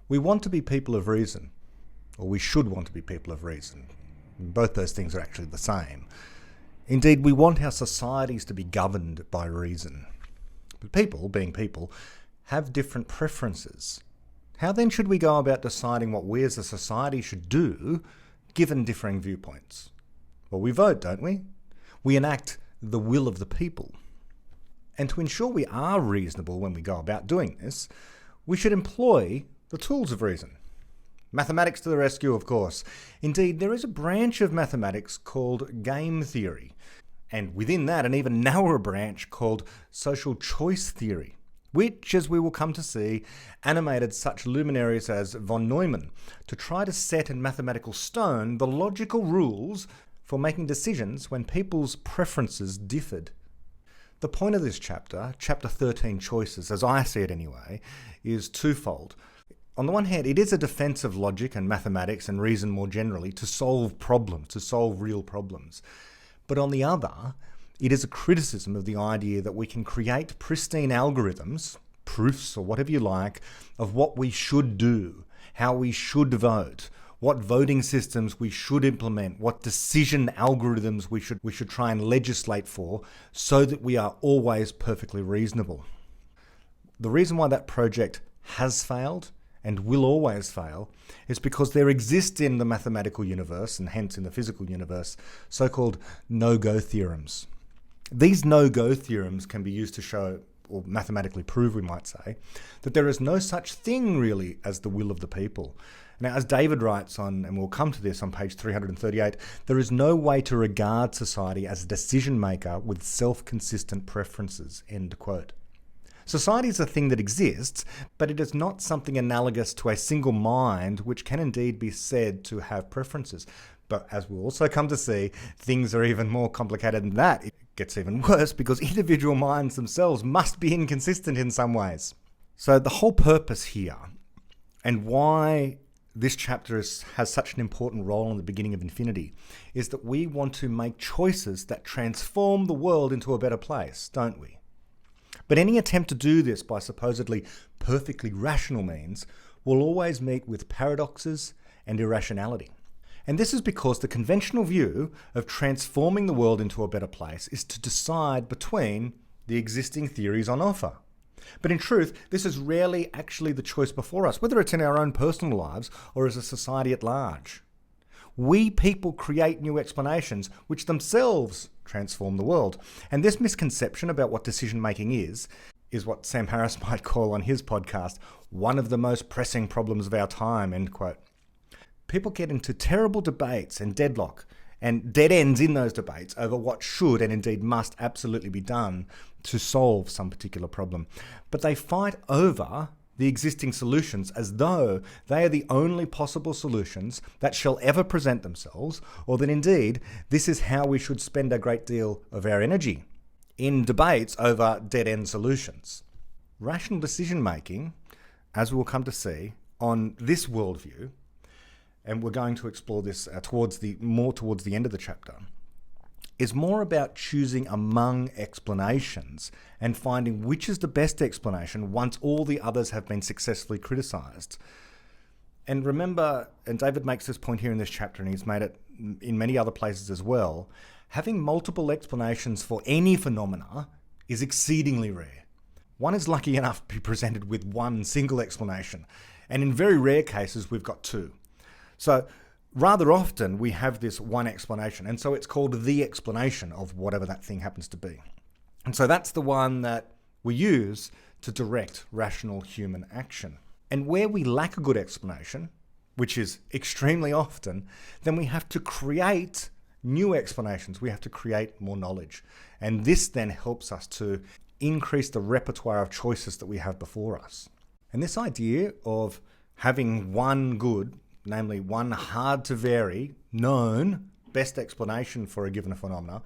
We want to be people of reason, or we should want to be people of reason. Both those things are actually the same. Indeed, we want our societies to be governed by reason. But people, being people, have different preferences. How then should we go about deciding what we as a society should do, given differing viewpoints? Well, we vote, don't we? We enact the will of the people. And to ensure we are reasonable when we go about doing this, we should employ the tools of reason. Mathematics to the rescue, of course. Indeed, there is a branch of mathematics called game theory, and within that an even narrower branch called social choice theory, which, as we will come to see, animated such luminaries as von Neumann to try to set in mathematical stone the logical rules for making decisions when people's preferences differed. The point of this chapter, chapter 13 choices, as I see it anyway, is twofold. On the one hand, it is a defense of logic and mathematics and reason more generally to solve problems, to solve real problems. But on the other, it is a criticism of the idea that we can create pristine algorithms, proofs or whatever you like, of what we should do, how we should vote, what voting systems we should implement, what decision algorithms we should try and legislate for, so that we are always perfectly reasonable. The reason why that project has failed and will always fail is because there exist in the mathematical universe, and hence in the physical universe, so-called no-go theorems. These no-go theorems can be used to show, or mathematically prove, we might say, that there is no such thing really as the will of the people. Now, as David writes on, and we'll come to this on page 338, there is no way to regard society as a decision maker with self-consistent preferences, end quote. Society is a thing that exists, but it is not something analogous to a single mind which can indeed be said to have preferences. But as we'll also come to see, things are even more complicated than that. It gets even worse because individual minds themselves must be inconsistent in some ways. So the whole purpose here, and why this chapter has such an important role in the beginning of Infinity, is that we want to make choices that transform the world into a better place, don't we? But any attempt to do this by supposedly perfectly rational means will always meet with paradoxes and irrationality. And this is because the conventional view of transforming the world into a better place is to decide between the existing theories on offer. But in truth, this is rarely actually the choice before us, whether it's in our own personal lives or as a society at large. We people create new explanations which themselves transform the world. And this misconception about what decision-making is what Sam Harris might call on his podcast, one of the most pressing problems of our time, end quote. People get into terrible debates and deadlock and dead ends in those debates over what should and indeed must absolutely be done to solve some particular problem. But they fight over the existing solutions as though they are the only possible solutions that shall ever present themselves, or that indeed this is how we should spend a great deal of our energy, in debates over dead-end solutions. Rational decision-making, as we'll come to see, on this worldview, and we're going to explore this towards the end of the chapter, is more about choosing among explanations and finding which is the best explanation once all the others have been successfully criticised. And remember, and David makes this point here in this chapter, and he's made it in many other places as well, having multiple explanations for any phenomena is exceedingly rare. One is lucky enough to be presented with one single explanation, and in very rare cases we've got two. So rather often we have this one explanation, and so it's called the explanation of whatever that thing happens to be. And so that's the one that we use to direct rational human action. And where we lack a good explanation, which is extremely often, then we have to create new explanations. We have to create more knowledge. And this then helps us to increase the repertoire of choices that we have before us. And this idea of having one good, namely one hard to vary, known best explanation for a given phenomena,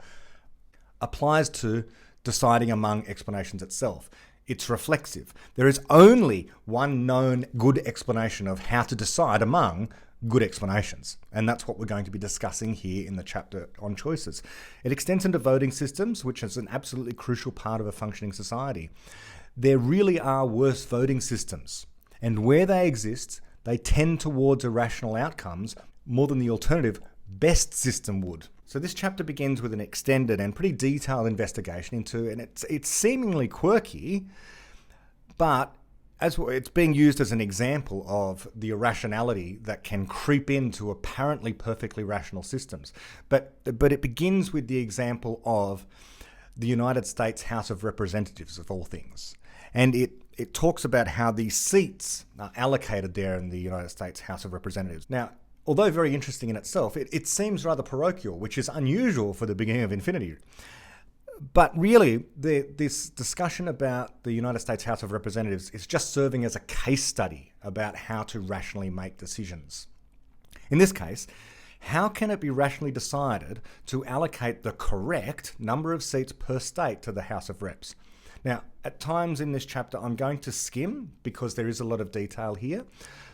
applies to deciding among explanations itself. It's reflexive. There is only one known good explanation of how to decide among good explanations. And that's what we're going to be discussing here in the chapter on choices. It extends into voting systems, which is an absolutely crucial part of a functioning society. There really are worse voting systems. And where they exist, they tend towards irrational outcomes more than the alternative best system would. So this chapter begins with an extended and pretty detailed investigation into, and it's seemingly quirky, but as it's being used as an example of the irrationality that can creep into apparently perfectly rational systems. But it begins with the example of the United States House of Representatives, of all things. And it talks about how the seats are allocated there in the United States House of Representatives. Now, although very interesting in itself, it seems rather parochial, which is unusual for the beginning of infinity. But really, this discussion about the United States House of Representatives is just serving as a case study about how to rationally make decisions. In this case, how can it be rationally decided to allocate the correct number of seats per state to the House of Reps? Now, at times in this chapter, I'm going to skim because there is a lot of detail here.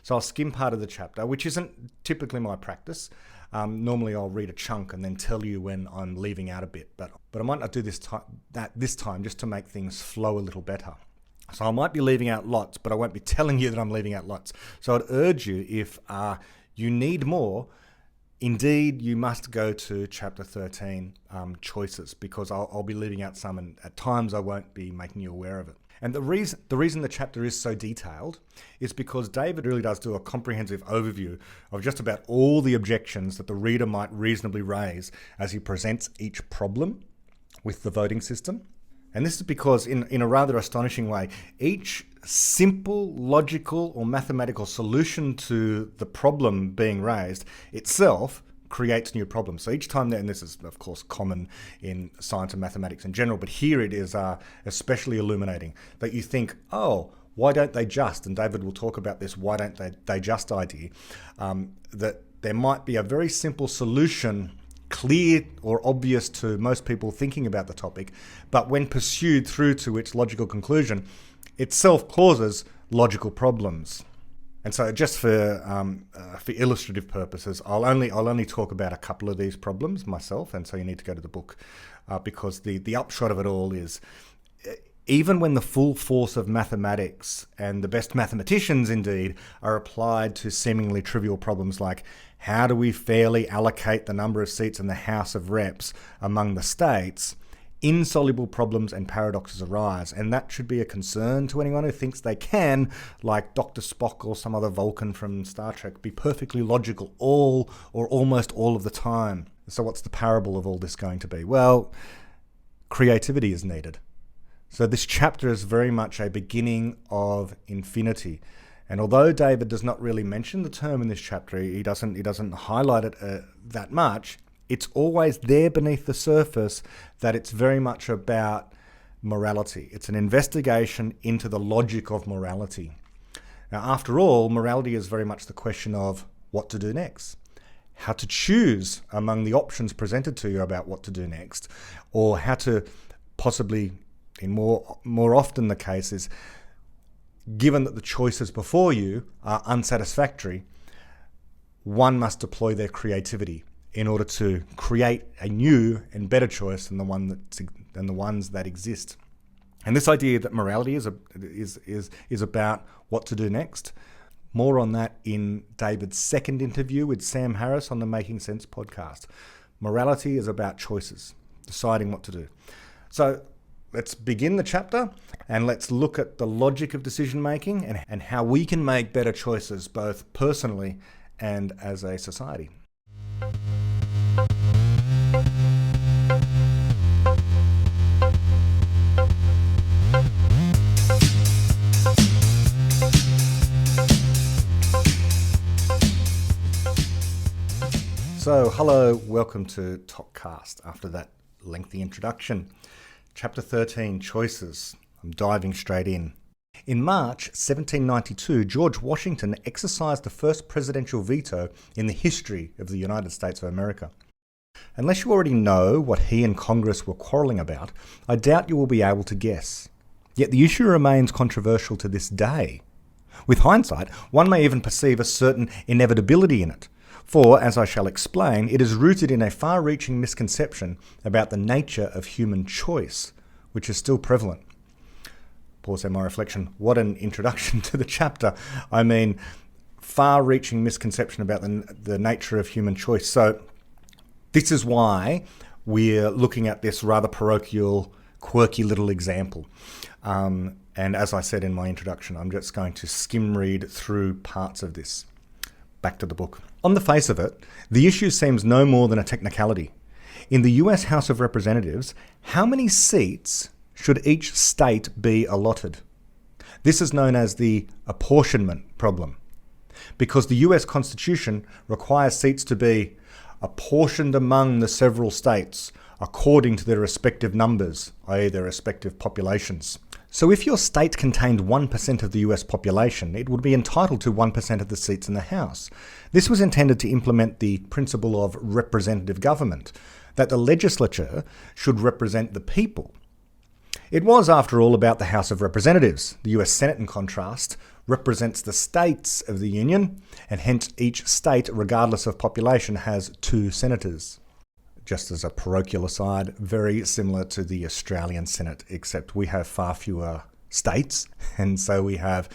So I'll skim part of the chapter, which isn't typically my practice. Normally I'll read a chunk and then tell you when I'm leaving out a bit, but I might not do this time just to make things flow a little better. So I might be leaving out lots, but I won't be telling you that I'm leaving out lots. So I'd urge you, if you need more, indeed you must go to chapter 13, choices, because I'll be leaving out some, and at times I won't be making you aware of it. And the reason the chapter is so detailed is because David really does do a comprehensive overview of just about all the objections that the reader might reasonably raise as he presents each problem with the voting system. And this is because, in a rather astonishing way, each simple, logical, or mathematical solution to the problem being raised itself creates new problems. So each time, and this is of course common in science and mathematics in general, but here it is especially illuminating, that you think, oh, why don't they just, and David will talk about this, why don't they just idea, that there might be a very simple solution, clear or obvious to most people thinking about the topic, but when pursued through to its logical conclusion, itself causes logical problems. And so, just for illustrative purposes, I'll only talk about a couple of these problems myself, and so you need to go to the book, because the upshot of it all is, even when the full force of mathematics and the best mathematicians indeed are applied to seemingly trivial problems like how do we fairly allocate the number of seats in the House of Reps among the states, insoluble problems and paradoxes arise, and that should be a concern to anyone who thinks they can, like Dr. Spock or some other Vulcan from Star Trek, be perfectly logical all or almost all of the time. So what's the parable of all this going to be? Well, creativity is needed. So this chapter is very much a beginning of infinity. And although David does not really mention the term in this chapter, he doesn't highlight it that much, it's always there beneath the surface that it's very much about morality. It's an investigation into the logic of morality. Now, after all, morality is very much the question of what to do next, how to choose among the options presented to you about what to do next, or how to possibly, in more often the case is, given that the choices before you are unsatisfactory, one must deploy their creativity in order to create a new and better choice than the ones that exist. And this idea that morality is about what to do next. More on that in David's second interview with Sam Harris on the Making Sense podcast. Morality is about choices, deciding what to do. So let's begin the chapter and let's look at the logic of decision making and how we can make better choices both personally and as a society. So, hello, welcome to Topcast after that lengthy introduction. Chapter 13, Choices. I'm diving straight in. In March 1792, George Washington exercised the first presidential veto in the history of the United States of America. Unless you already know what he and Congress were quarrelling about, I doubt you will be able to guess. Yet the issue remains controversial to this day. With hindsight, one may even perceive a certain inevitability in it. For, as I shall explain, it is rooted in a far-reaching misconception about the nature of human choice, which is still prevalent. Pause there, my reflection. What an introduction to the chapter. I mean, far-reaching misconception about the nature of human choice. So this is why we're looking at this rather parochial, quirky little example. And as I said in my introduction, I'm just going to skim read through parts of this. Back to the book. On the face of it, the issue seems no more than a technicality. In the US House of Representatives, how many seats should each state be allotted? This is known as the apportionment problem, because the US Constitution requires seats to be apportioned among the several states according to their respective numbers, i.e. their respective populations. So if your state contained 1% of the US population, it would be entitled to 1% of the seats in the House. This was intended to implement the principle of representative government, that the legislature should represent the people. It was, after all, about the House of Representatives. The US Senate, in contrast, represents the states of the Union, and hence each state, regardless of population, has 2 senators. Just as a parochial aside, very similar to the Australian Senate, except we have far fewer states, and so we have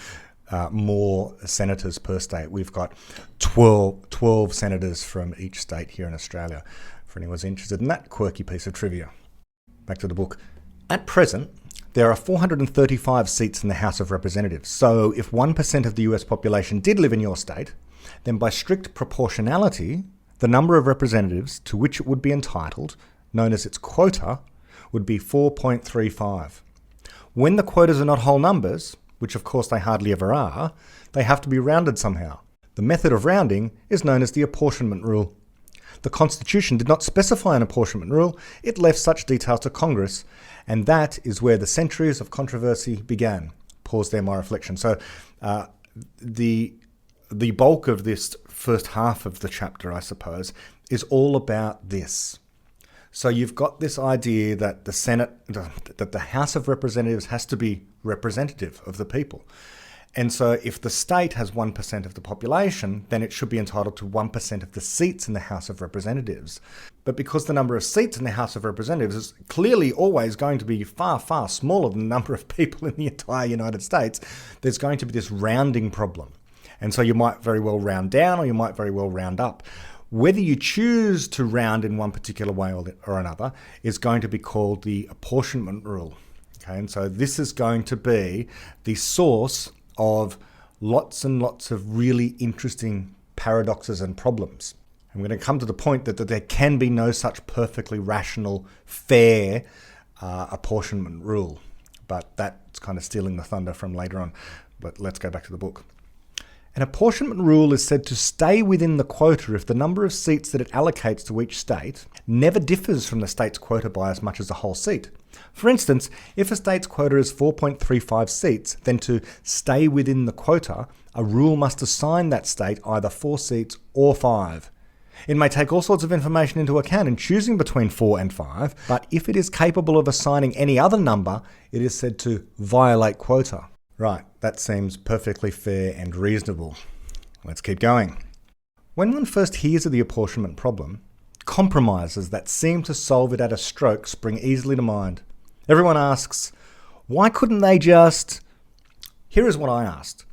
more senators per state. We've got 12 senators from each state here in Australia, for anyone's interested in that quirky piece of trivia. Back to the book. At present, there are 435 seats in the House of Representatives. So if 1% of the US population did live in your state, then by strict proportionality, the number of representatives to which it would be entitled, known as its quota, would be 4.35. When the quotas are not whole numbers, which of course they hardly ever are, they have to be rounded somehow. The method of rounding is known as the Apportionment Rule. The Constitution did not specify an apportionment rule, it left such details to Congress, and that is where the centuries of controversy began. Pause there, my reflection. So the bulk of this first half of the chapter, I suppose, is all about this. So you've got this idea that the Senate, that the House of Representatives has to be representative of the people. And so if the state has 1% of the population, then it should be entitled to 1% of the seats in the House of Representatives. But because the number of seats in the House of Representatives is clearly always going to be far, far smaller than the number of people in the entire United States, there's going to be this rounding problem. And so you might very well round down or you might very well round up. Whether you choose to round in one particular way or another is going to be called the apportionment rule. Okay, and so this is going to be the source of lots and lots of really interesting paradoxes and problems. I'm going to come to the point that there can be no such perfectly rational, fair apportionment rule. But that's kind of stealing the thunder from later on. But let's go back to the book. An apportionment rule is said to stay within the quota if the number of seats that it allocates to each state never differs from the state's quota by as much as a whole seat. For instance, if a state's quota is 4.35 seats, then to stay within the quota, a rule must assign that state either 4 seats or 5. It may take all sorts of information into account in choosing between 4 and 5, but if it is capable of assigning any other number, it is said to violate quota. Right, that seems perfectly fair and reasonable. Let's keep going. When one first hears of the apportionment problem, compromises that seem to solve it at a stroke spring easily to mind. Everyone asks, why couldn't they just... Here is what I asked.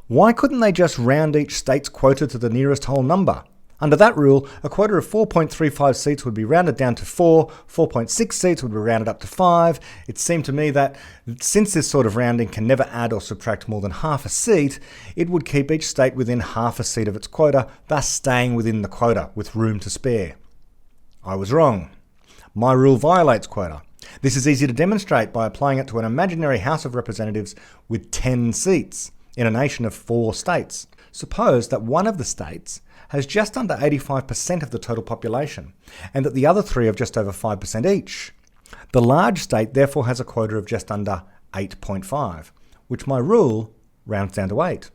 Why couldn't they just round each state's quota to the nearest whole number? Under that rule, a quota of 4.35 seats would be rounded down to 4, 4.6 seats would be rounded up to 5. It seemed to me that since this sort of rounding can never add or subtract more than half a seat, it would keep each state within half a seat of its quota, thus staying within the quota with room to spare. I was wrong. My rule violates quota. This is easy to demonstrate by applying it to an imaginary House of Representatives with 10 seats in a nation of 4 states. Suppose that one of the states has just under 85% of the total population, and that the other 3 have just over 5% each. The large state therefore has a quota of just under 8.5, which my rule rounds down to 8.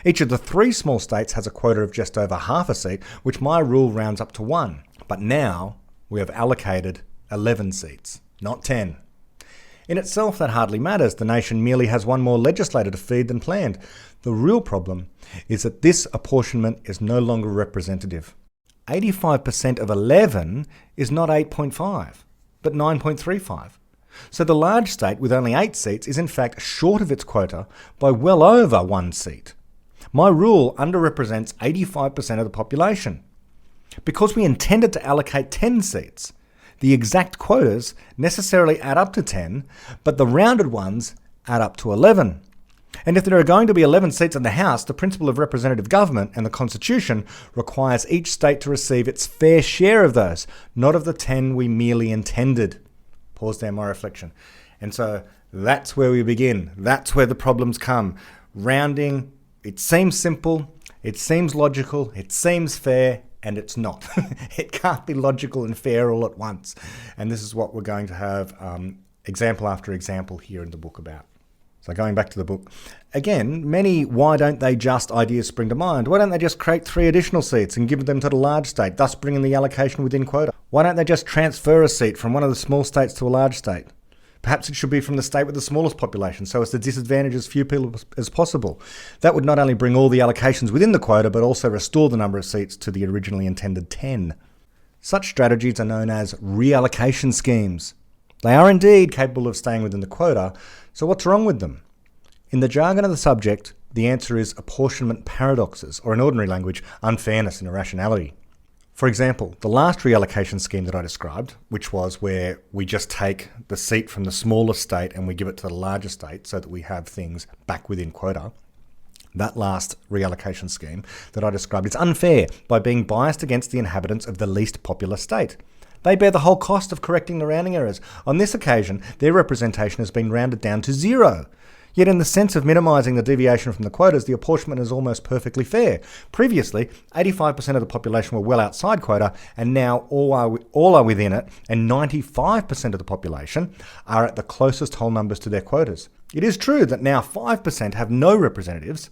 Each of the 3 small states has a quota of just over half a seat, which my rule rounds up to 1. But now we have allocated 11 seats, not 10. In itself, that hardly matters. The nation merely has one more legislator to feed than planned. The real problem is that this apportionment is no longer representative. 85% of 11 is not 8.5, but 9.35. So the large state with only 8 seats is in fact short of its quota by well over 1 seat. My rule underrepresents 85% of the population. Because we intended to allocate 10 seats, the exact quotas necessarily add up to 10, but the rounded ones add up to 11. And if there are going to be 11 seats in the House, the principle of representative government and the Constitution requires each state to receive its fair share of those, not of the 10 we merely intended. Pause there, my reflection. And so that's where we begin. That's where the problems come. Rounding, it seems simple, it seems logical, it seems fair, and it's not. It can't be logical and fair all at once. And this is what we're going to have example after example here in the book about. So going back to the book, again, many why don't they just ideas spring to mind. Why don't they just create 3 additional seats and give them to the large state, thus bringing the allocation within quota? Why don't they just transfer a seat from one of the small states to a large state? Perhaps it should be from the state with the smallest population, so as to disadvantage as few people as possible. That would not only bring all the allocations within the quota, but also restore the number of seats to the originally intended 10. Such strategies are known as reallocation schemes. They are indeed capable of staying within the quota, so what's wrong with them? In the jargon of the subject, the answer is apportionment paradoxes, or in ordinary language, unfairness and irrationality. For example, the last reallocation scheme that I described, which was where we just take the seat from the smallest state and we give it to the larger state so that we have things back within quota, that last reallocation scheme that I described is unfair by being biased against the inhabitants of the least populous state. They bear the whole cost of correcting the rounding errors. On this occasion, their representation has been rounded down to 0. Yet in the sense of minimising the deviation from the quotas, the apportionment is almost perfectly fair. Previously, 85% of the population were well outside quota, and now all are within it, and 95% of the population are at the closest whole numbers to their quotas. It is true that now 5% have no representatives,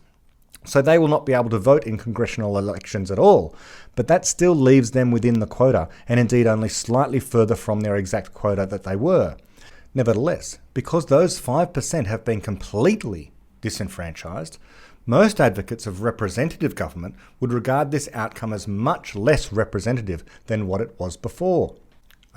so they will not be able to vote in congressional elections at all, but that still leaves them within the quota, and indeed only slightly further from their exact quota that they were. Nevertheless, because those 5% have been completely disenfranchised, most advocates of representative government would regard this outcome as much less representative than what it was before.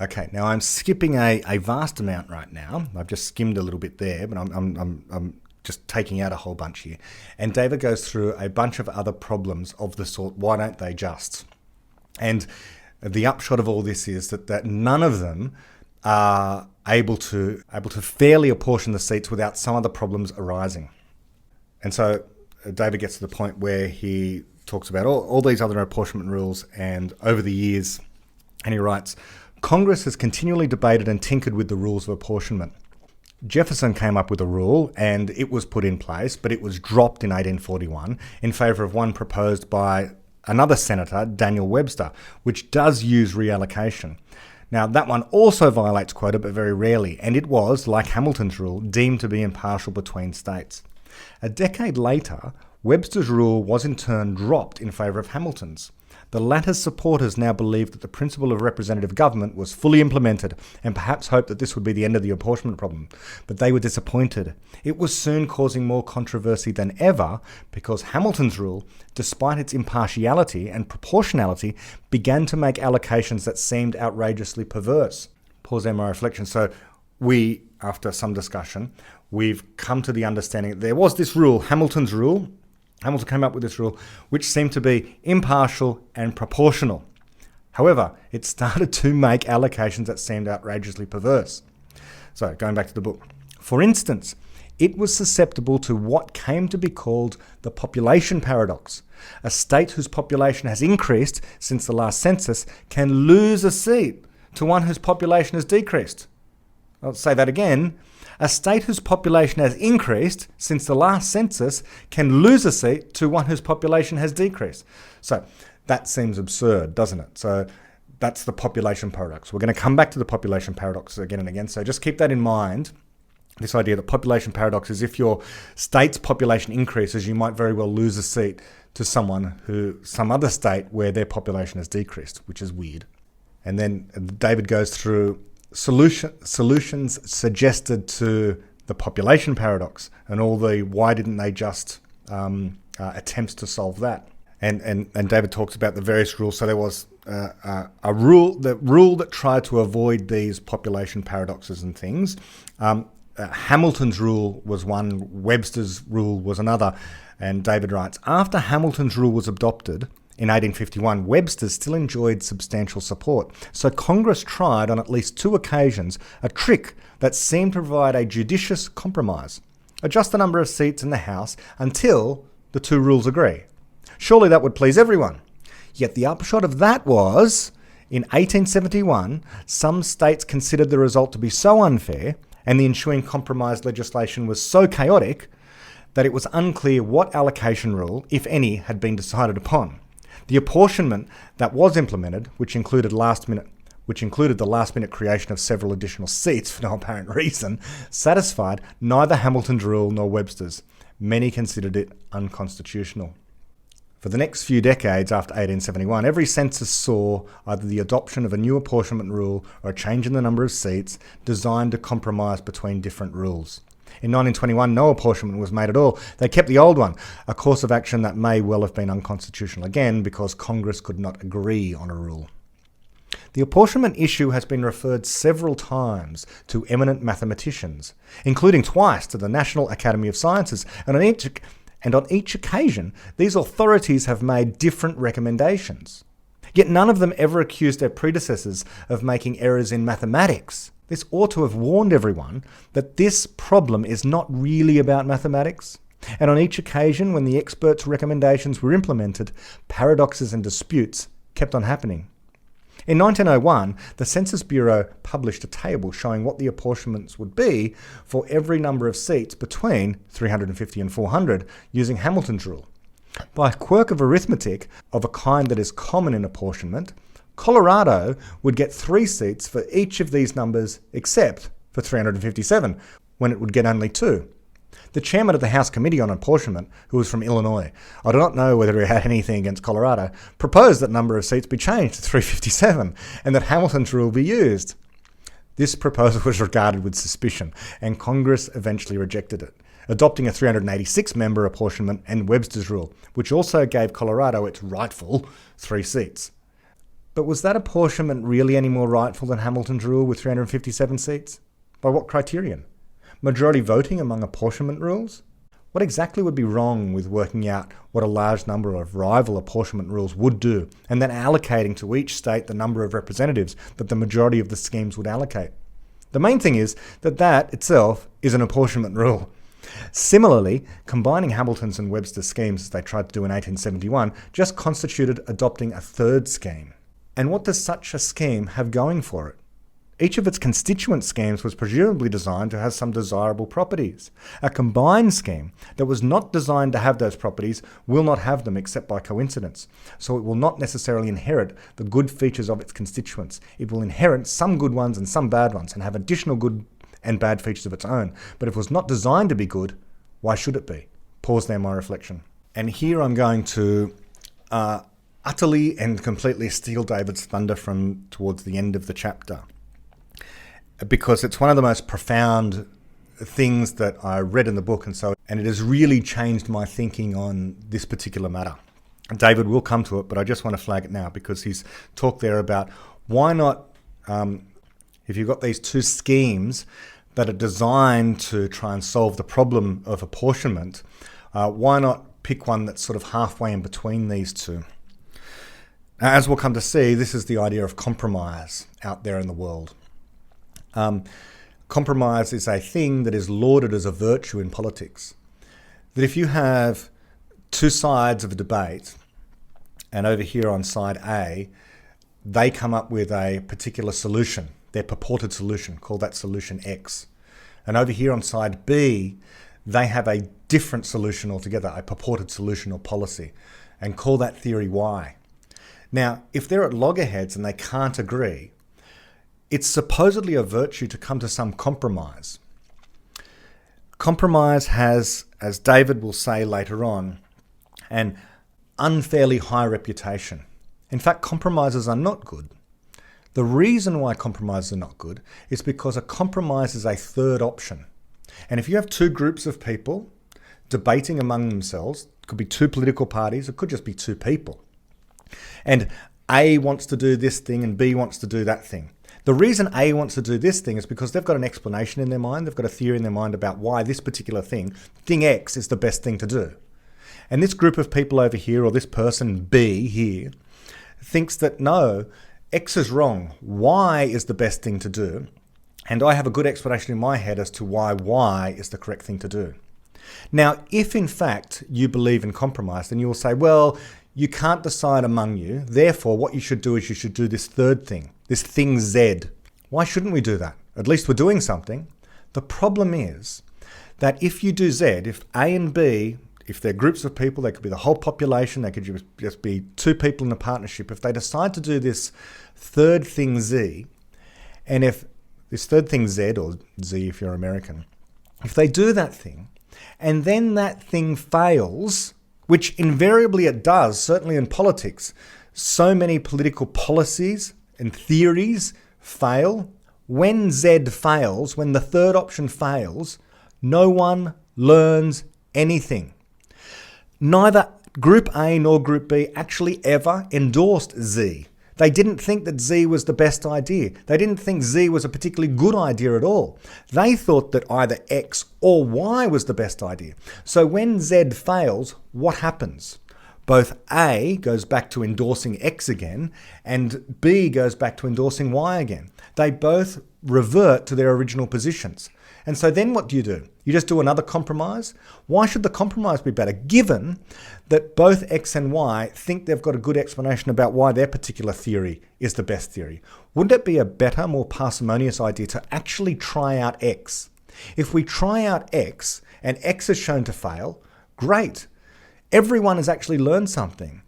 Okay, now I'm skipping a vast amount right now. I've just skimmed a little bit there, but I'm just taking out a whole bunch here. And David goes through a bunch of other problems of the sort, why don't they just? And the upshot of all this is that none of them are able to fairly apportion the seats without some of the problems arising. And so David gets to the point where he talks about all these other apportionment rules, and over the years, and he writes, Congress has continually debated and tinkered with the rules of apportionment. Jefferson came up with a rule and it was put in place, but it was dropped in 1841 in favour of one proposed by another senator, Daniel Webster, which does use reallocation. Now, that one also violates quota, but very rarely, and it was, like Hamilton's rule, deemed to be impartial between states. A decade later, Webster's rule was in turn dropped in favour of Hamilton's. The latter's supporters now believed that the principle of representative government was fully implemented and perhaps hoped that this would be the end of the apportionment problem. But they were disappointed. It was soon causing more controversy than ever because Hamilton's rule, despite its impartiality and proportionality, began to make allocations that seemed outrageously perverse. Pause there, my reflection. So we, after some discussion, we've come to the understanding that there was this rule, Hamilton's rule. Hamilton came up with this rule, which seemed to be impartial and proportional. However, it started to make allocations that seemed outrageously perverse. So, going back to the book. For instance, it was susceptible to what came to be called the population paradox. A state whose population has increased since the last census can lose a seat to one whose population has decreased. I'll say that again. A state whose population has increased since the last census can lose a seat to one whose population has decreased. So that seems absurd, doesn't it? So that's the population paradox. We're going to come back to the population paradox again and again. So just keep that in mind. This idea that population paradox is if your state's population increases, you might very well lose a seat to some other state where their population has decreased, which is weird. And then David goes through solutions suggested to the population paradox and all the why didn't they just attempts to solve that. And David talks about the various rules. So there was a rule that tried to avoid these population paradoxes and things. Hamilton's rule was one, Webster's rule was another. And David writes, after Hamilton's rule was adopted in 1851, Webster's still enjoyed substantial support. So Congress tried on at least 2 occasions a trick that seemed to provide a judicious compromise. Adjust the number of seats in the House until the 2 rules agree. Surely that would please everyone. Yet the upshot of that was, in 1871, some states considered the result to be so unfair and the ensuing compromise legislation was so chaotic that it was unclear what allocation rule, if any, had been decided upon. The apportionment that was implemented, which included the last-minute creation of several additional seats for no apparent reason, satisfied neither Hamilton's rule nor Webster's. Many considered it unconstitutional. For the next few decades after 1871, every census saw either the adoption of a new apportionment rule or a change in the number of seats designed to compromise between different rules. In 1921, no apportionment was made at all. They kept the old one, a course of action that may well have been unconstitutional again because Congress could not agree on a rule. The apportionment issue has been referred several times to eminent mathematicians, including twice to the National Academy of Sciences, and on each occasion, these authorities have made different recommendations. Yet none of them ever accused their predecessors of making errors in mathematics. This ought to have warned everyone that this problem is not really about mathematics. And on each occasion, when the experts' recommendations were implemented, paradoxes and disputes kept on happening. In 1901, the Census Bureau published a table showing what the apportionments would be for every number of seats between 350 and 400 using Hamilton's rule. By a quirk of arithmetic of a kind that is common in apportionment, Colorado would get 3 seats for each of these numbers except for 357, when it would get only 2. The chairman of the House Committee on Apportionment, who was from Illinois, I do not know whether he had anything against Colorado, proposed that number of seats be changed to 357 and that Hamilton's rule be used. This proposal was regarded with suspicion, and Congress eventually rejected it, adopting a 386-member apportionment and Webster's rule, which also gave Colorado its rightful 3 seats. But was that apportionment really any more rightful than Hamilton's rule with 357 seats? By what criterion? Majority voting among apportionment rules? What exactly would be wrong with working out what a large number of rival apportionment rules would do, and then allocating to each state the number of representatives that the majority of the schemes would allocate? The main thing is that itself is an apportionment rule. Similarly, combining Hamilton's and Webster's schemes as they tried to do in 1871 just constituted adopting a third scheme. And what does such a scheme have going for it? Each of its constituent schemes was presumably designed to have some desirable properties. A combined scheme that was not designed to have those properties will not have them except by coincidence. So it will not necessarily inherit the good features of its constituents. It will inherit some good ones and some bad ones and have additional good and bad features of its own. But if it was not designed to be good, why should it be? Pause there, my reflection. And here I'm going to utterly and completely steal David's thunder from towards the end of the chapter, because it's one of the most profound things that I read in the book, and it has really changed my thinking on this particular matter. David will come to it, but I just want to flag it now because he's talked there about why not, if you've got these 2 schemes that are designed to try and solve the problem of apportionment, why not pick one that's sort of halfway in between these 2? Now, as we'll come to see, this is the idea of compromise out there in the world. Compromise is a thing that is lauded as a virtue in politics. That if you have 2 sides of a debate, and over here on side A, they come up with a particular solution, their purported solution, call that solution X. And over here on side B, they have a different solution altogether, a purported solution or policy, and call that theory Y. Now, if they're at loggerheads and they can't agree, it's supposedly a virtue to come to some compromise. Compromise has, as David will say later on, an unfairly high reputation. In fact, compromises are not good. The reason why compromises are not good is because a compromise is a third option. And if you have 2 groups of people debating among themselves, it could be 2 political parties, it could just be 2 people, and A wants to do this thing and B wants to do that thing, The reason A wants to do this thing is because they've got an explanation in their mind, they've got a theory in their mind about why this particular thing X, is the best thing to do. And this group of people over here, or this person B here, thinks that no, X is wrong, Y is the best thing to do, and I have a good explanation in my head as to why Y is the correct thing to do. Now, if in fact you believe in compromise, then you will say, well, you can't decide among you, therefore what you should do is you should do this third thing, this thing Z. Why shouldn't we do that? At least we're doing something. The problem is that if you do Z, if A and B, if they're groups of people, they could be the whole population, they could just be two people in a partnership, if they decide to do this third thing Z, and if this third thing Z, or Z if you're American, if they do that thing, and then that thing fails, which invariably it does, certainly in politics, so many political policies and theories fail. When Z fails, when the third option fails, no one learns anything. Neither Group A nor Group B actually ever endorsed Z. They didn't think that Z was the best idea. They didn't think Z was a particularly good idea at all. They thought that either X or Y was the best idea. So when Z fails, what happens? Both A goes back to endorsing X again, and B goes back to endorsing Y again. They both revert to their original positions. And so then what do? You just do another compromise? Why should the compromise be better, given that both X and Y think they've got a good explanation about why their particular theory is the best theory? Wouldn't it be a better, more parsimonious idea to actually try out X? If we try out X and X is shown to fail, great. Everyone has actually learned something.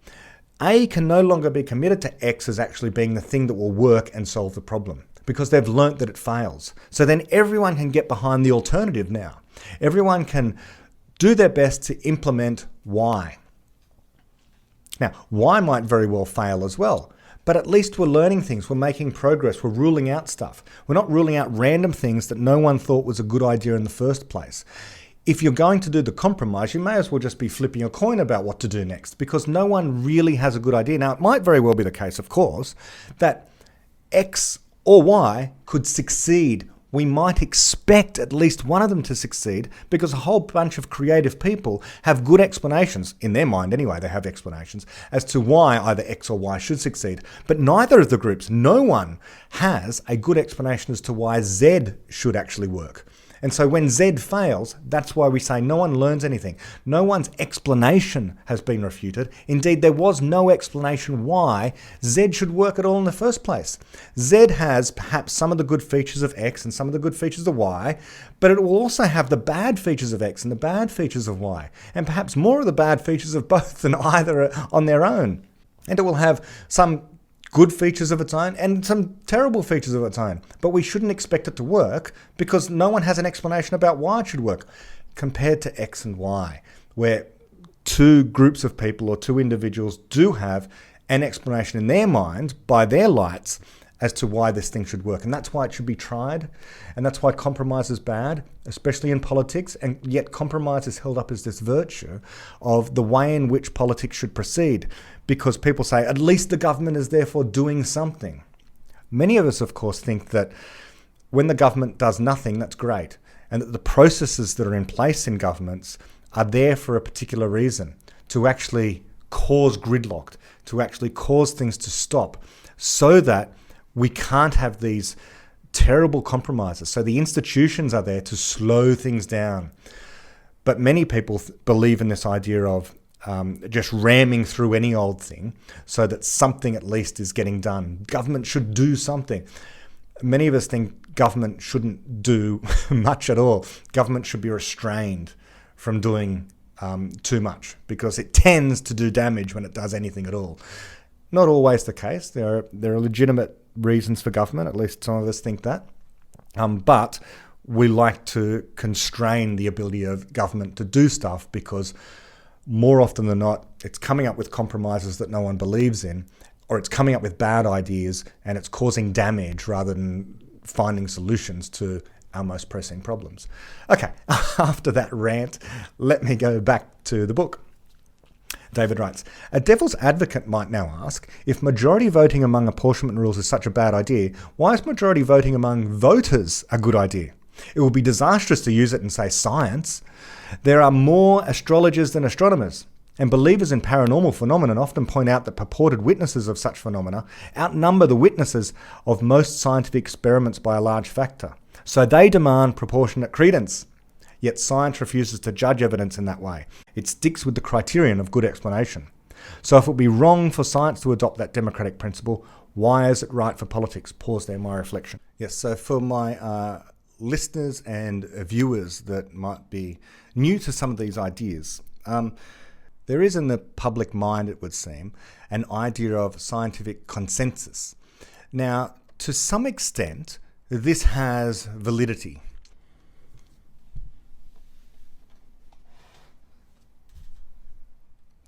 A can no longer be committed to X as actually being the thing that will work and solve the problem, because they've learnt that it fails. So then everyone can get behind the alternative now. Everyone can do their best to implement Y. Now, Y might very well fail as well, but at least we're learning things, we're making progress, we're ruling out stuff. We're not ruling out random things that no one thought was a good idea in the first place. If you're going to do the compromise, you may as well just be flipping a coin about what to do next, because no one really has a good idea. Now, it might very well be the case, of course, that X or Y could succeed. We might expect at least one of them to succeed, because a whole bunch of creative people have good explanations, in their mind anyway, they have explanations, as to why either X or Y should succeed. But neither of the groups, no one has a good explanation as to why Z should actually work. And so when Z fails, that's why we say no one learns anything. No one's explanation has been refuted. Indeed, there was no explanation why Z should work at all in the first place. Z has perhaps some of the good features of X and some of the good features of Y, but it will also have the bad features of X and the bad features of Y, and perhaps more of the bad features of both than either on their own. And it will have some good features of its own and some terrible features of its own. But we shouldn't expect it to work because no one has an explanation about why it should work, compared to X and Y, where two groups of people or two individuals do have an explanation in their mind by their lights as to why this thing should work. And that's why it should be tried. And that's why compromise is bad, especially in politics. And yet compromise is held up as this virtue of the way in which politics should proceed, because people say, at least the government is therefore doing something. Many of us, of course, think that when the government does nothing, that's great, and that the processes that are in place in governments are there for a particular reason, to actually cause gridlock, to actually cause things to stop, so that we can't have these terrible compromises. So the institutions are there to slow things down. But many people believe in this idea of just ramming through any old thing so that something at least is getting done. Government should do something. Many of us think government shouldn't do much at all. Government should be restrained from doing too much, because it tends to do damage when it does anything at all. Not always the case. There are legitimate reasons for government, at least some of us think that. But we like to constrain the ability of government to do stuff, because more often than not, it's coming up with compromises that no one believes in, or it's coming up with bad ideas and it's causing damage rather than finding solutions to our most pressing problems. Okay, after that rant, let me go back to the book. David writes, a devil's advocate might now ask, if majority voting among apportionment rules is such a bad idea, why is majority voting among voters a good idea? It would be disastrous to use it in, say, science. There are more astrologers than astronomers, and believers in paranormal phenomena often point out that purported witnesses of such phenomena outnumber the witnesses of most scientific experiments by a large factor. So they demand proportionate credence. Yet science refuses to judge evidence in that way. It sticks with the criterion of good explanation. So if it would be wrong for science to adopt that democratic principle, why is it right for politics? Pause there, my reflection. Yes, so for my listeners and viewers that might be new to some of these ideas, there is in the public mind, it would seem, an idea of scientific consensus. Now, to some extent, this has validity.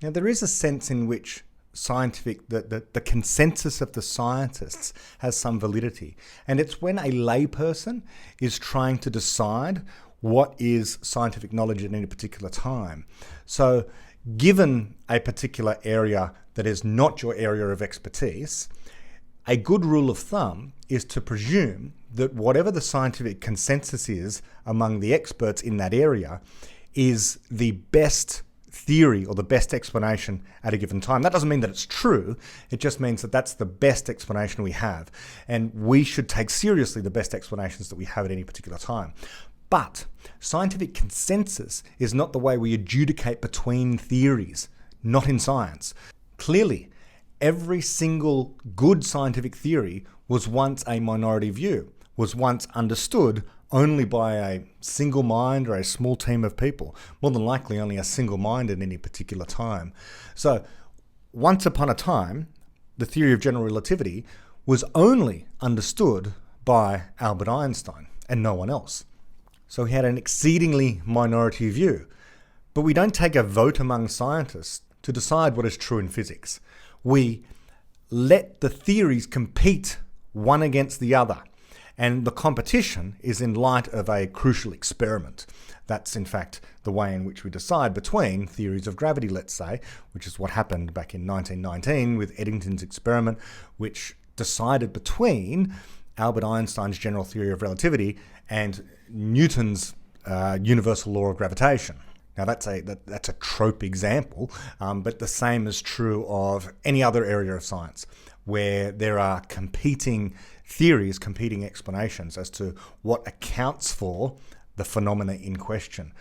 Now, there is a sense in which the consensus of the scientists has some validity. And it's when a layperson is trying to decide what is scientific knowledge at any particular time. So given a particular area that is not your area of expertise, a good rule of thumb is to presume that whatever the scientific consensus is among the experts in that area is the best theory or the best explanation at a given time. That doesn't mean that it's true. It just means that that's the best explanation we have. And we should take seriously the best explanations that we have at any particular time. But scientific consensus is not the way we adjudicate between theories, not in science. Clearly, every single good scientific theory was once a minority view, was once understood only by a single mind or a small team of people, more than likely only a single mind at any particular time. So once upon a time, the theory of general relativity was only understood by Albert Einstein and no one else. So he had an exceedingly minority view. But we don't take a vote among scientists to decide what is true in physics. We let the theories compete one against the other. And the competition is in light of a crucial experiment. That's, in fact, the way in which we decide between theories of gravity, let's say, which is what happened back in 1919 with Eddington's experiment, which decided between Albert Einstein's general theory of relativity and Newton's universal law of gravitation. Now, that's a trope example, but the same is true of any other area of science where there are competing theories, competing explanations as to what accounts for the phenomena in question.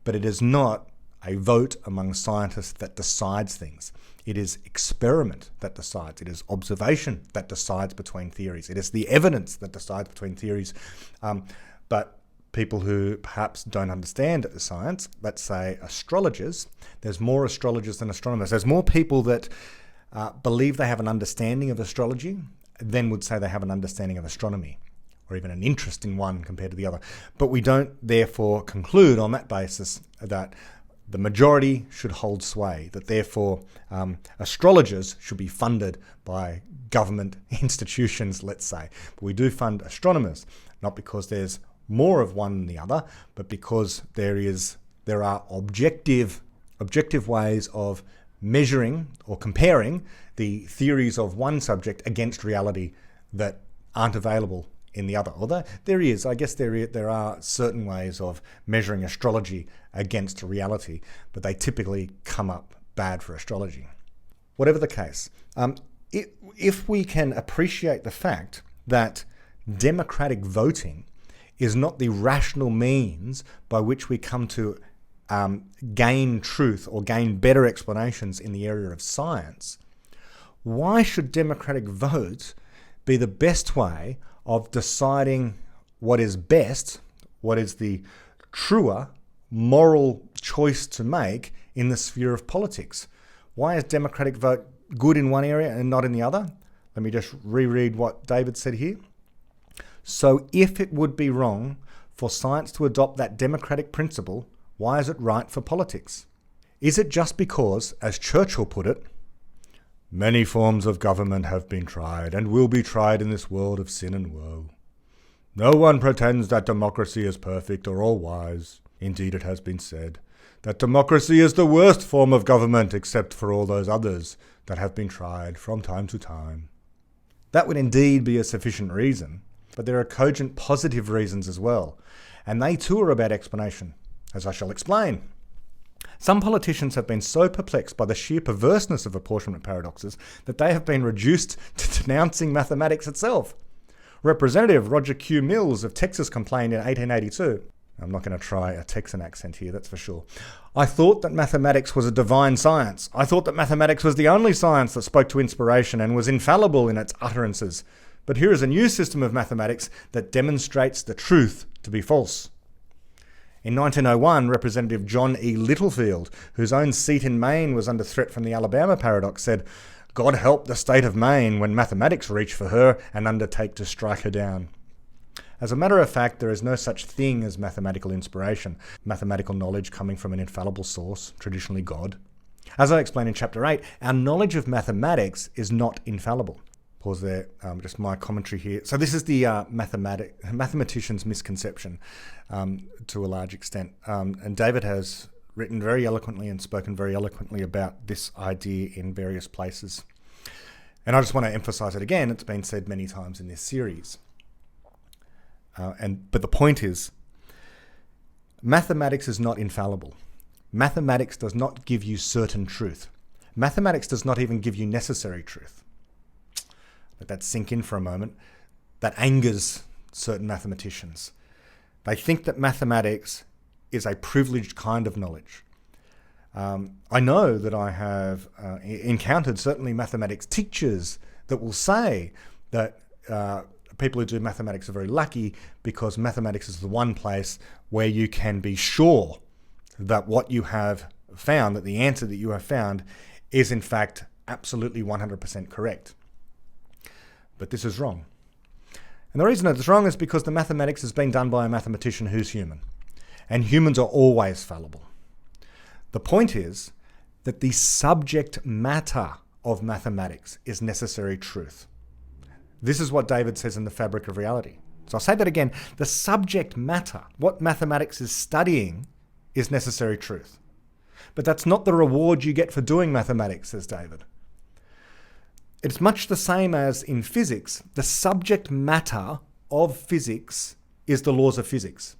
But it is not a vote among scientists that decides things. It is experiment that decides. It is observation that decides between theories. It is the evidence that decides between theories. But people who perhaps don't understand science, let's say astrologers, there's more astrologers than astronomers. There's more people that believe they have an understanding of astrology than would say they have an understanding of astronomy, or even an interest in one compared to the other. But we don't therefore conclude on that basis that the majority should hold sway, that therefore astrologers should be funded by government institutions, let's say. But we do fund astronomers, not because there's more of one than the other, but because there are objective ways of measuring or comparing the theories of one subject against reality that aren't available in the other. Although there are certain ways of measuring astrology against reality, but they typically come up bad for astrology. Whatever the case, if we can appreciate the fact that democratic voting is not the rational means by which we come to gain truth or gain better explanations in the area of science, why should democratic votes be the best way of deciding what is best, what is the truer moral choice to make in the sphere of politics? Why is democratic vote good in one area and not in the other? Let me just reread what David said here. So if it would be wrong for science to adopt that democratic principle, why is it right for politics? Is it just because, as Churchill put it, many forms of government have been tried and will be tried in this world of sin and woe. No one pretends that democracy is perfect or all wise. Indeed, it has been said, that democracy is the worst form of government except for all those others that have been tried from time to time. That would indeed be a sufficient reason, but there are cogent positive reasons as well, and they too are about explanation, as I shall explain. Some politicians have been so perplexed by the sheer perverseness of apportionment paradoxes that they have been reduced to denouncing mathematics itself. Representative Roger Q. Mills of Texas complained in 1882. I'm not going to try a Texan accent here, that's for sure. I thought that mathematics was a divine science. I thought that mathematics was the only science that spoke to inspiration and was infallible in its utterances. But here is a new system of mathematics that demonstrates the truth to be false. In 1901, Representative John E. Littlefield, whose own seat in Maine was under threat from the Alabama paradox, said, "God help the state of Maine when mathematics reach for her and undertake to strike her down." As a matter of fact, there is no such thing as mathematical inspiration, mathematical knowledge coming from an infallible source, traditionally God. As I explained in Chapter 8, our knowledge of mathematics is not infallible. Pause there, just my commentary here. So this is the mathematician's misconception to a large extent. And David has written very eloquently and spoken very eloquently about this idea in various places. And I just want to emphasize it again. It's been said many times in this series. But the point is, mathematics is not infallible. Mathematics does not give you certain truth. Mathematics does not even give you necessary truth. Let that sink in for a moment. That angers certain mathematicians. They think that mathematics is a privileged kind of knowledge. I know that I have encountered certainly mathematics teachers that will say that people who do mathematics are very lucky because mathematics is the one place where you can be sure that what you have found, that the answer that you have found is in fact absolutely 100% correct. But this is wrong. And the reason it's wrong is because the mathematics has been done by a mathematician who's human. And humans are always fallible. The point is that the subject matter of mathematics is necessary truth. This is what David says in The Fabric of Reality. So I'll say that again. The subject matter, what mathematics is studying, is necessary truth. But that's not the reward you get for doing mathematics, says David. It's much the same as in physics. The subject matter of physics is the laws of physics.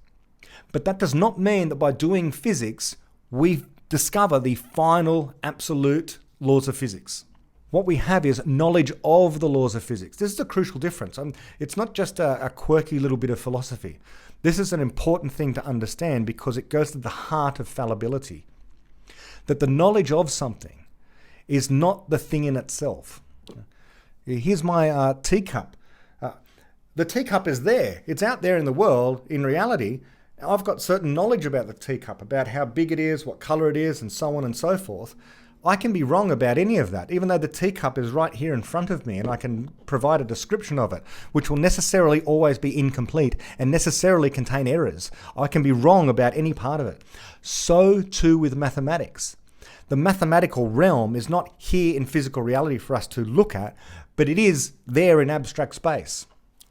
But that does not mean that by doing physics, we discover the final absolute laws of physics. What we have is knowledge of the laws of physics. This is a crucial difference. It's not just a quirky little bit of philosophy. This is an important thing to understand because it goes to the heart of fallibility. That the knowledge of something is not the thing in itself. Here's my teacup. The teacup is there. It's out there in the world, in reality. I've got certain knowledge about the teacup, about how big it is, what colour it is, and so on and so forth. I can be wrong about any of that, even though the teacup is right here in front of me and I can provide a description of it, which will necessarily always be incomplete and necessarily contain errors. I can be wrong about any part of it. So too with mathematics. The mathematical realm is not here in physical reality for us to look at, but it is there in abstract space.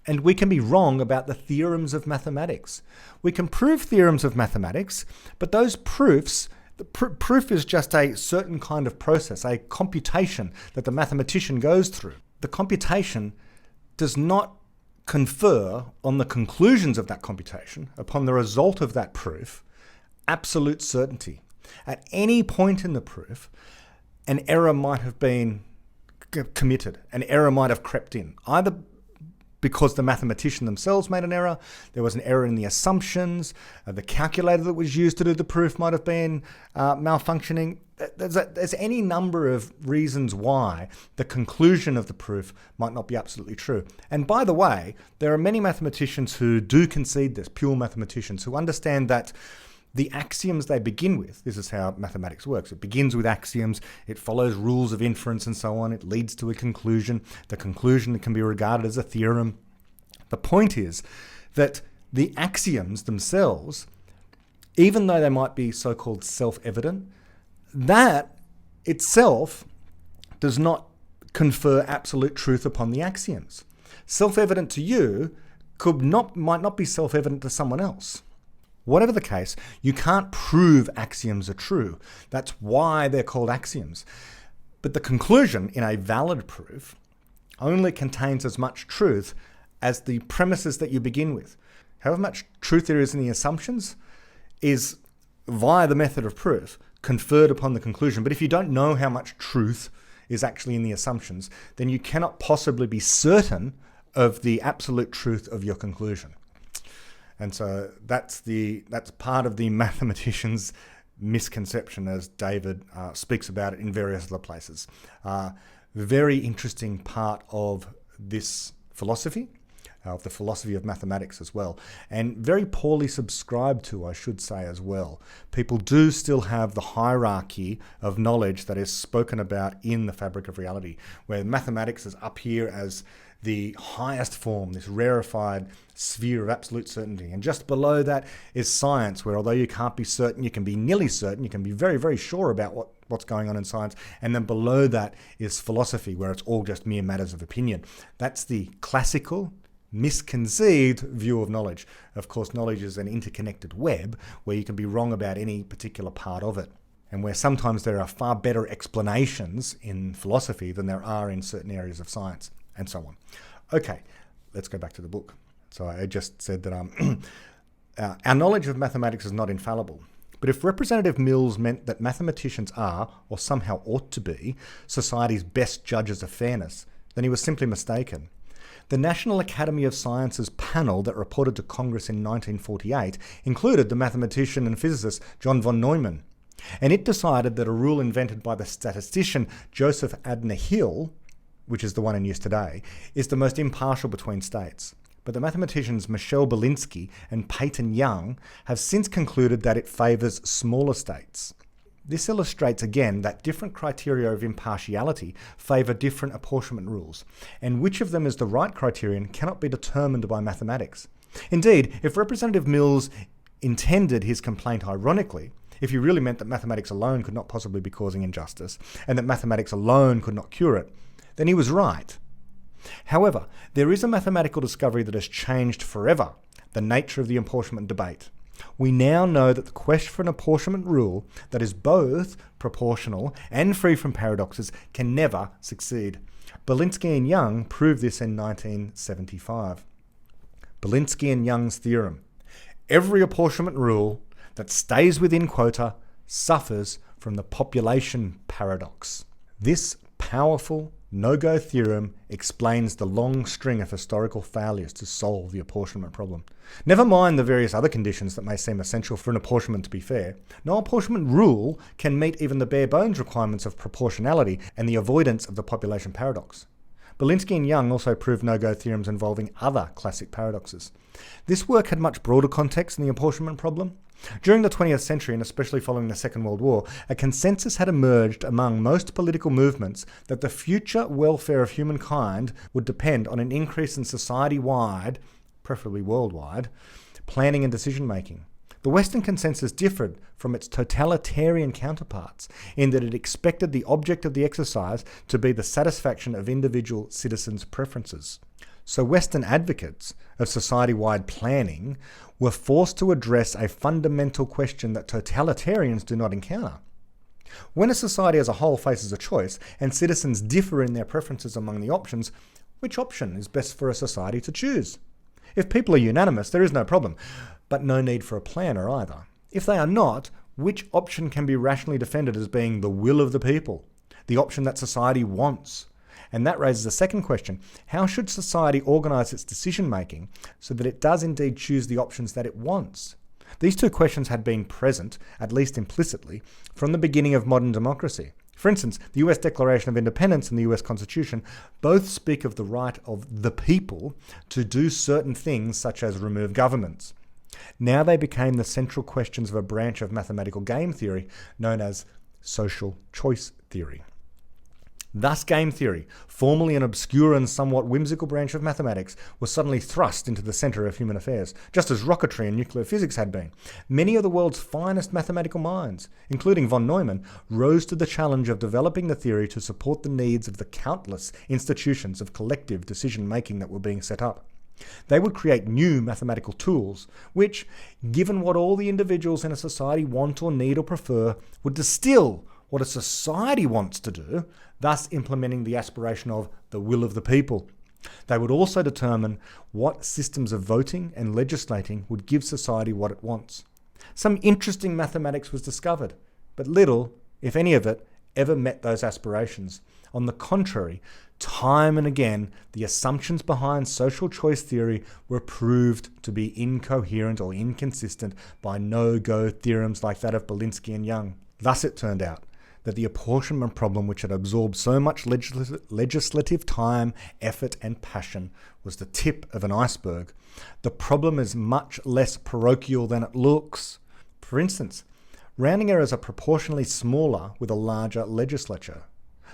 And we can be wrong about the theorems of mathematics. We can prove theorems of mathematics, but those proofs, proof is just a certain kind of process, a computation that the mathematician goes through. The computation does not confer on the conclusions of that computation, upon the result of that proof, absolute certainty. At any point in the proof, an error might have been committed, an error might have crept in, either because the mathematician themselves made an error, there was an error in the assumptions, the calculator that was used to do the proof might have been malfunctioning. There's any number of reasons why the conclusion of the proof might not be absolutely true. And by the way, there are many mathematicians who do concede this, pure mathematicians, who understand that the axioms they begin with, this is how mathematics works. It begins with axioms, it follows rules of inference and so on, it leads to a conclusion. The conclusion can be regarded as a theorem. The point is that the axioms themselves, even though they might be so-called self-evident, that itself does not confer absolute truth upon the axioms. Self-evident to you might not be self-evident to someone else. Whatever the case, you can't prove axioms are true. That's why they're called axioms. But the conclusion in a valid proof only contains as much truth as the premises that you begin with. However much truth there is in the assumptions is, via the method of proof, conferred upon the conclusion. But if you don't know how much truth is actually in the assumptions, then you cannot possibly be certain of the absolute truth of your conclusion. And so that's part of the mathematician's misconception, as David speaks about it in various other places. Very interesting part of this philosophy, of the philosophy of mathematics as well, and very poorly subscribed to, I should say, as well. People do still have the hierarchy of knowledge that is spoken about in the Fabric of Reality, where mathematics is up here as the highest form, this rarefied sphere of absolute certainty. And just below that is science, where although you can't be certain, you can be nearly certain, you can be very, very sure about what's going on in science. And then below that is philosophy, where it's all just mere matters of opinion. That's the classical, misconceived view of knowledge. Of course, knowledge is an interconnected web where you can be wrong about any particular part of it, and where sometimes there are far better explanations in philosophy than there are in certain areas of science, and so on. Okay, let's go back to the book. So I just said that our knowledge of mathematics is not infallible. But if Representative Mills meant that mathematicians are, or somehow ought to be, society's best judges of fairness, then he was simply mistaken. The National Academy of Sciences panel that reported to Congress in 1948 included the mathematician and physicist John von Neumann, and it decided that a rule invented by the statistician Joseph Adner Hill, which is the one in use today, is the most impartial between states. But the mathematicians Michel Belinsky and Peyton Young have since concluded that it favours smaller states. This illustrates again that different criteria of impartiality favour different apportionment rules, and which of them is the right criterion cannot be determined by mathematics. Indeed, if Representative Mills intended his complaint ironically, if he really meant that mathematics alone could not possibly be causing injustice, and that mathematics alone could not cure it, then he was right. However, there is a mathematical discovery that has changed forever the nature of the apportionment debate. We now know that the quest for an apportionment rule that is both proportional and free from paradoxes can never succeed. Belinsky and Young proved this in 1975. Belinsky and Young's theorem: every apportionment rule that stays within quota suffers from the population paradox. This powerful no-go theorem explains the long string of historical failures to solve the apportionment problem. Never mind the various other conditions that may seem essential for an apportionment to be fair, no apportionment rule can meet even the bare bones requirements of proportionality and the avoidance of the population paradox. Belinsky and Young also proved no-go theorems involving other classic paradoxes. This work had much broader context than the apportionment problem. During the 20th century, and especially following the Second World War, a consensus had emerged among most political movements that the future welfare of humankind would depend on an increase in society-wide, preferably worldwide, planning and decision-making. The Western consensus differed from its totalitarian counterparts in that it expected the object of the exercise to be the satisfaction of individual citizens' preferences. So Western advocates of society-wide planning were forced to address a fundamental question that totalitarians do not encounter. When a society as a whole faces a choice and citizens differ in their preferences among the options, which option is best for a society to choose? If people are unanimous, there is no problem, but no need for a planner either. If they are not, which option can be rationally defended as being the will of the people, the option that society wants? And that raises a second question: how should society organise its decision-making so that it does indeed choose the options that it wants? These two questions had been present, at least implicitly, from the beginning of modern democracy. For instance, the US Declaration of Independence and the US Constitution both speak of the right of the people to do certain things, such as remove governments. Now they became the central questions of a branch of mathematical game theory known as social choice theory. Thus game theory, formerly an obscure and somewhat whimsical branch of mathematics, was suddenly thrust into the centre of human affairs, just as rocketry and nuclear physics had been. Many of the world's finest mathematical minds, including von Neumann, rose to the challenge of developing the theory to support the needs of the countless institutions of collective decision-making that were being set up. They would create new mathematical tools, which, given what all the individuals in a society want or need or prefer, would distill what a society wants to do, thus implementing the aspiration of the will of the people. They would also determine what systems of voting and legislating would give society what it wants. Some interesting mathematics was discovered, but little, if any of it, ever met those aspirations. On the contrary, time and again, the assumptions behind social choice theory were proved to be incoherent or inconsistent by no-go theorems like that of Belinsky and Young. Thus it turned out that the apportionment problem, which had absorbed so much legislative time, effort and passion, was the tip of an iceberg. The problem is much less parochial than it looks. For instance, rounding errors are proportionally smaller with a larger legislature.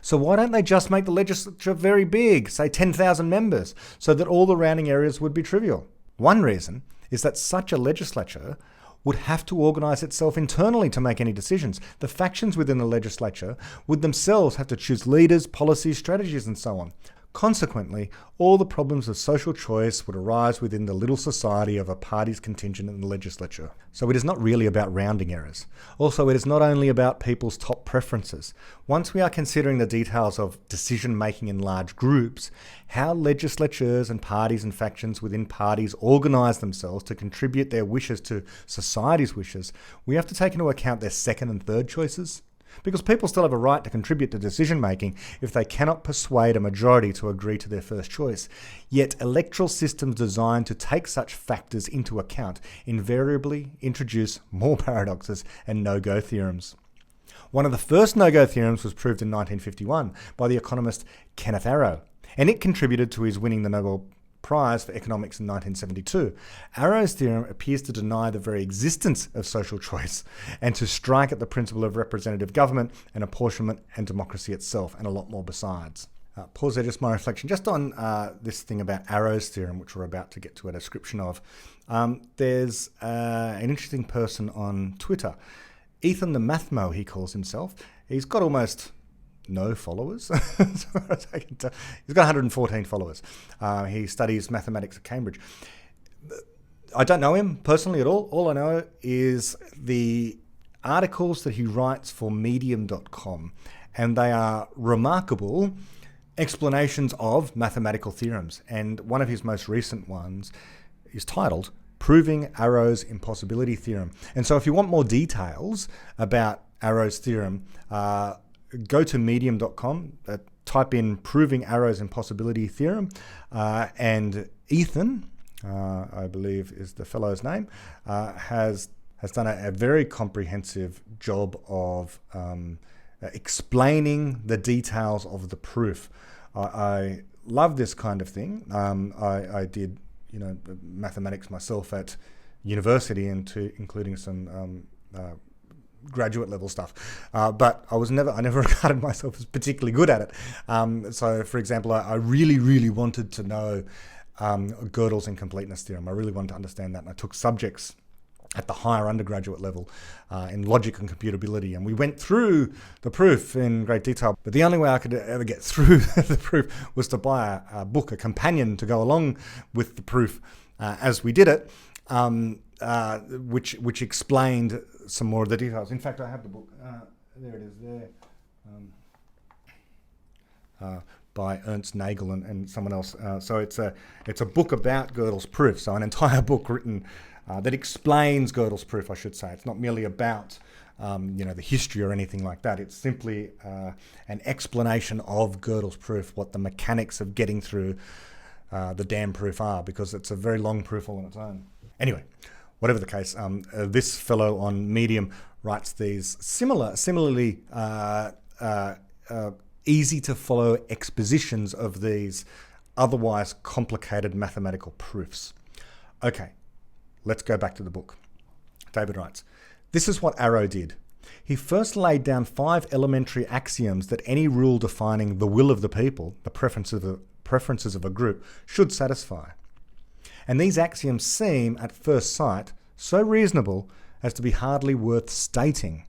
So why don't they just make the legislature very big, say 10,000 members, so that all the rounding errors would be trivial? One reason is that such a legislature would have to organise itself internally to make any decisions. The factions within the legislature would themselves have to choose leaders, policies, strategies and so on. Consequently, all the problems of social choice would arise within the little society of a party's contingent in the legislature. So it is not really about rounding errors. Also, it is not only about people's top preferences. Once we are considering the details of decision-making in large groups, how legislatures and parties and factions within parties organise themselves to contribute their wishes to society's wishes, we have to take into account their second and third choices. Because people still have a right to contribute to decision-making if they cannot persuade a majority to agree to their first choice. Yet electoral systems designed to take such factors into account invariably introduce more paradoxes and no-go theorems. One of the first no-go theorems was proved in 1951 by the economist Kenneth Arrow, and it contributed to his winning the Nobel Prize for Economics in 1972. Arrow's theorem appears to deny the very existence of social choice and to strike at the principle of representative government and apportionment and democracy itself, and a lot more besides. Pause there, just my reflection. Just on this thing about Arrow's theorem, which we're about to get to a description of. There's an interesting person on Twitter, Ethan the Mathmo, he calls himself. He's got almost no followers. He's got 114 followers. He studies mathematics at Cambridge. I don't know him personally at all. All I know is the articles that he writes for medium.com, and they are remarkable explanations of mathematical theorems. And one of his most recent ones is titled Proving Arrow's Impossibility Theorem. And so if you want more details about Arrow's theorem, go to medium.com, type in Proving Arrow's Impossibility Theorem, and Ethan, I believe is the fellow's name, has done a very comprehensive job of explaining the details of the proof. I love this kind of thing. I did, mathematics myself at university, including some graduate level stuff, but I never regarded myself as particularly good at it. So, for example, I really wanted to know Gödel's incompleteness theorem. I really wanted to understand that, and I took subjects at the higher undergraduate level in logic and computability, and we went through the proof in great detail. But the only way I could ever get through the proof was to buy a book, a companion to go along with the proof as we did it, which explained some more of the details. In fact, I have the book. There it is there. By Ernst Nagel and someone else. So it's a book about Gödel's proof. So an entire book written that explains Gödel's proof, I should say. It's not merely about the history or anything like that. It's simply an explanation of Gödel's proof, what the mechanics of getting through the damn proof are, because it's a very long proof all on its own. Anyway, whatever the case, this fellow on Medium writes these similarly easy to follow expositions of these otherwise complicated mathematical proofs. Okay, let's go back to the book. David writes, this is what Arrow did. He first laid down 5 elementary axioms that any rule defining the will of the people, the preferences of a group, should satisfy. And these axioms seem, at first sight, so reasonable as to be hardly worth stating.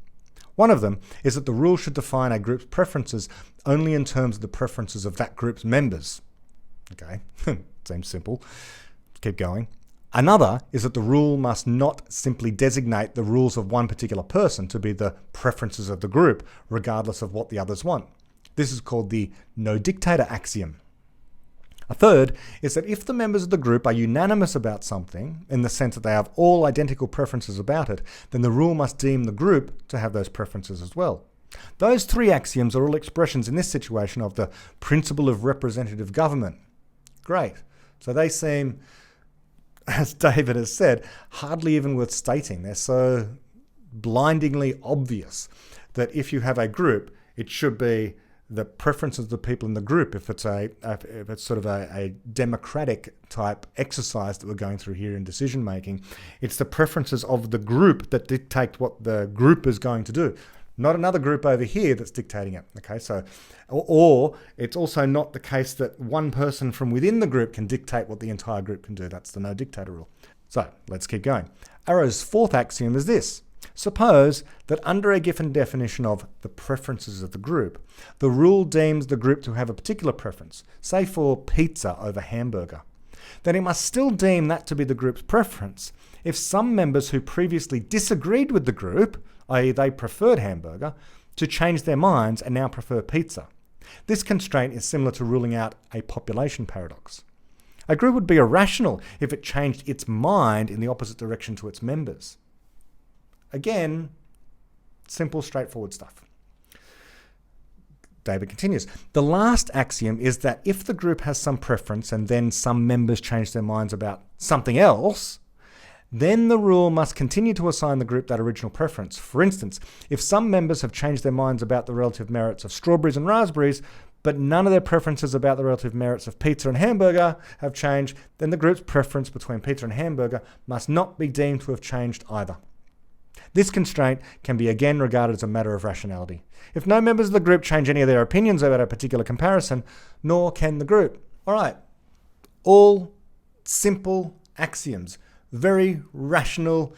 One of them is that the rule should define a group's preferences only in terms of the preferences of that group's members. Okay, seems simple. Keep going. Another is that the rule must not simply designate the rules of one particular person to be the preferences of the group, regardless of what the others want. This is called the no dictator axiom. A third is that if the members of the group are unanimous about something, in the sense that they have all identical preferences about it, then the rule must deem the group to have those preferences as well. Those three axioms are all expressions in this situation of the principle of representative government. Great. So they seem, as David has said, hardly even worth stating. They're so blindingly obvious that if you have a group, it should be the preferences of the people in the group. If it's sort of a democratic type exercise that we're going through here in decision making, it's the preferences of the group that dictate what the group is going to do, not another group over here that's dictating it. Okay, so or it's also not the case that one person from within the group can dictate what the entire group can do. That's the no dictator rule. So let's keep going. Arrow's fourth axiom is this. Suppose that under a given definition of the preferences of the group, the rule deems the group to have a particular preference, say for pizza over hamburger. Then it must still deem that to be the group's preference if some members who previously disagreed with the group, i.e. they preferred hamburger, to change their minds and now prefer pizza. This constraint is similar to ruling out a population paradox. A group would be irrational if it changed its mind in the opposite direction to its members. Again, simple, straightforward stuff. David continues. The last axiom is that if the group has some preference and then some members change their minds about something else, then the rule must continue to assign the group that original preference. For instance, if some members have changed their minds about the relative merits of strawberries and raspberries, but none of their preferences about the relative merits of pizza and hamburger have changed, then the group's preference between pizza and hamburger must not be deemed to have changed either. This constraint can be again regarded as a matter of rationality. If no members of the group change any of their opinions about a particular comparison, nor can the group. All right, all simple axioms, very rational,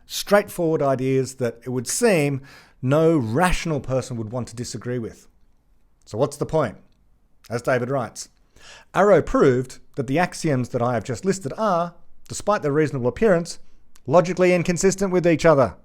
straightforward ideas that it would seem no rational person would want to disagree with. So what's the point? As David writes, Arrow proved that the axioms that I have just listed are, despite their reasonable appearance, logically inconsistent with each other.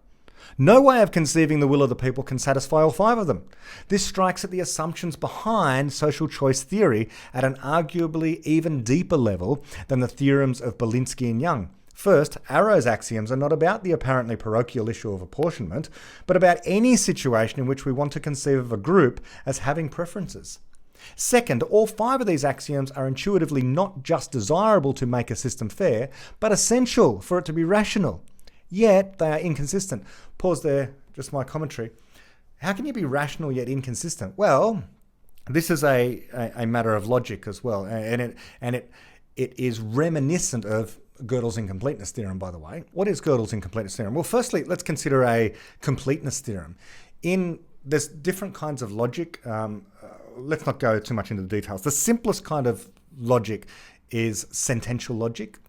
No way of conceiving the will of the people can satisfy all five of them. This strikes at the assumptions behind social choice theory at an arguably even deeper level than the theorems of Belinsky and Young. First, Arrow's axioms are not about the apparently parochial issue of apportionment, but about any situation in which we want to conceive of a group as having preferences. Second, all five of these axioms are intuitively not just desirable to make a system fair, but essential for it to be rational. Yet they are inconsistent. Pause there, just my commentary. How can you be rational yet inconsistent? Well, this is a matter of logic as well, and it is reminiscent of Gödel's incompleteness theorem, by the way. What is Gödel's incompleteness theorem? Well, firstly, let's consider a completeness theorem. There's different kinds of logic. Let's not go too much into the details. The simplest kind of logic is sentential logic.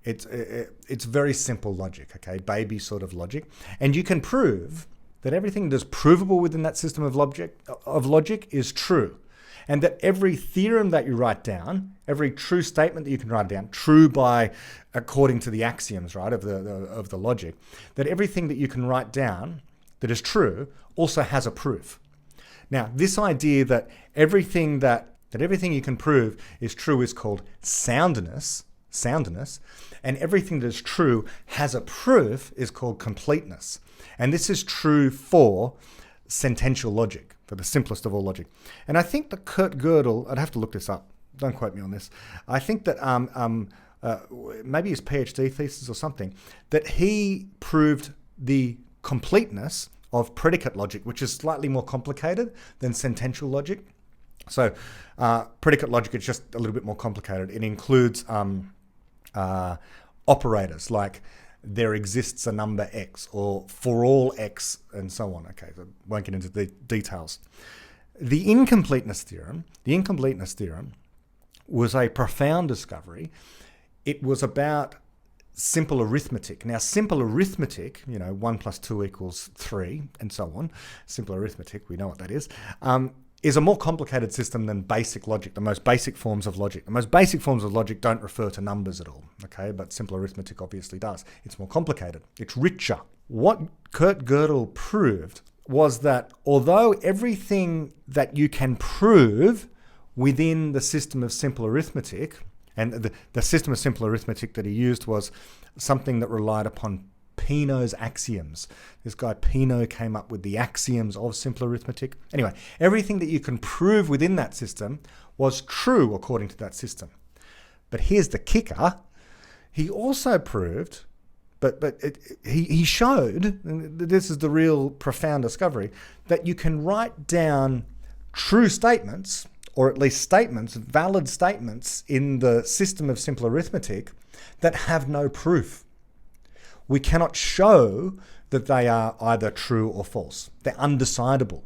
It's very simple logic, okay, baby sort of logic. And you can prove that everything that is provable within that system of logic is true. And that every theorem that you write down, every true statement that you can write down, true according to the axioms, right, of the logic, that everything that you can write down that is true also has a proof. Now, this idea that everything you can prove is true is called soundness, and everything that is true has a proof is called completeness. And this is true for sentential logic, for the simplest of all logic. And I think that Kurt Gödel, I'd have to look this up, don't quote me on this, I think that maybe his PhD thesis or something, that he proved the completeness of predicate logic, which is slightly more complicated than sentential logic. So predicate logic is just a little bit more complicated. It includes operators like there exists a number x or for all x and so on. Okay, so I won't get into the details. The incompleteness theorem was a profound discovery. It was about simple arithmetic. Now, simple arithmetic, 1 + 2 = 3 and so on. Simple arithmetic, we know what that is. is a more complicated system than basic logic, the most basic forms of logic. The most basic forms of logic don't refer to numbers at all, okay? But simple arithmetic obviously does. It's more complicated. It's richer. What Kurt Gödel proved was that although everything that you can prove within the system of simple arithmetic, and the system of simple arithmetic that he used was something that relied upon Peano's axioms. This guy Peano came up with the axioms of simple arithmetic. Anyway, everything that you can prove within that system was true according to that system. But here's the kicker. He also proved, he showed, and this is the real profound discovery, that you can write down true statements, or at least statements, valid statements in the system of simple arithmetic that have no proof. We cannot show that they are either true or false. They're undecidable.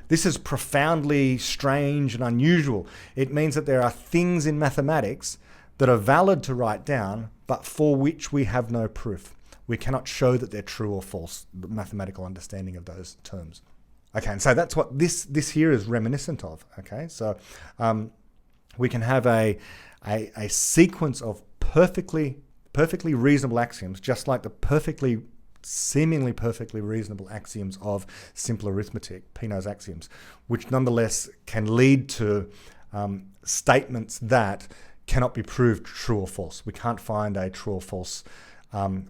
This is profoundly strange and unusual. It means that there are things in mathematics that are valid to write down, but for which we have no proof. We cannot show that they're true or false, the mathematical understanding of those terms. Okay, and so that's what this here is reminiscent of. Okay, so we can have a sequence of perfectly reasonable axioms, just like the seemingly perfectly reasonable axioms of simple arithmetic, Peano's axioms, which nonetheless can lead to statements that cannot be proved true or false. We can't find a true or false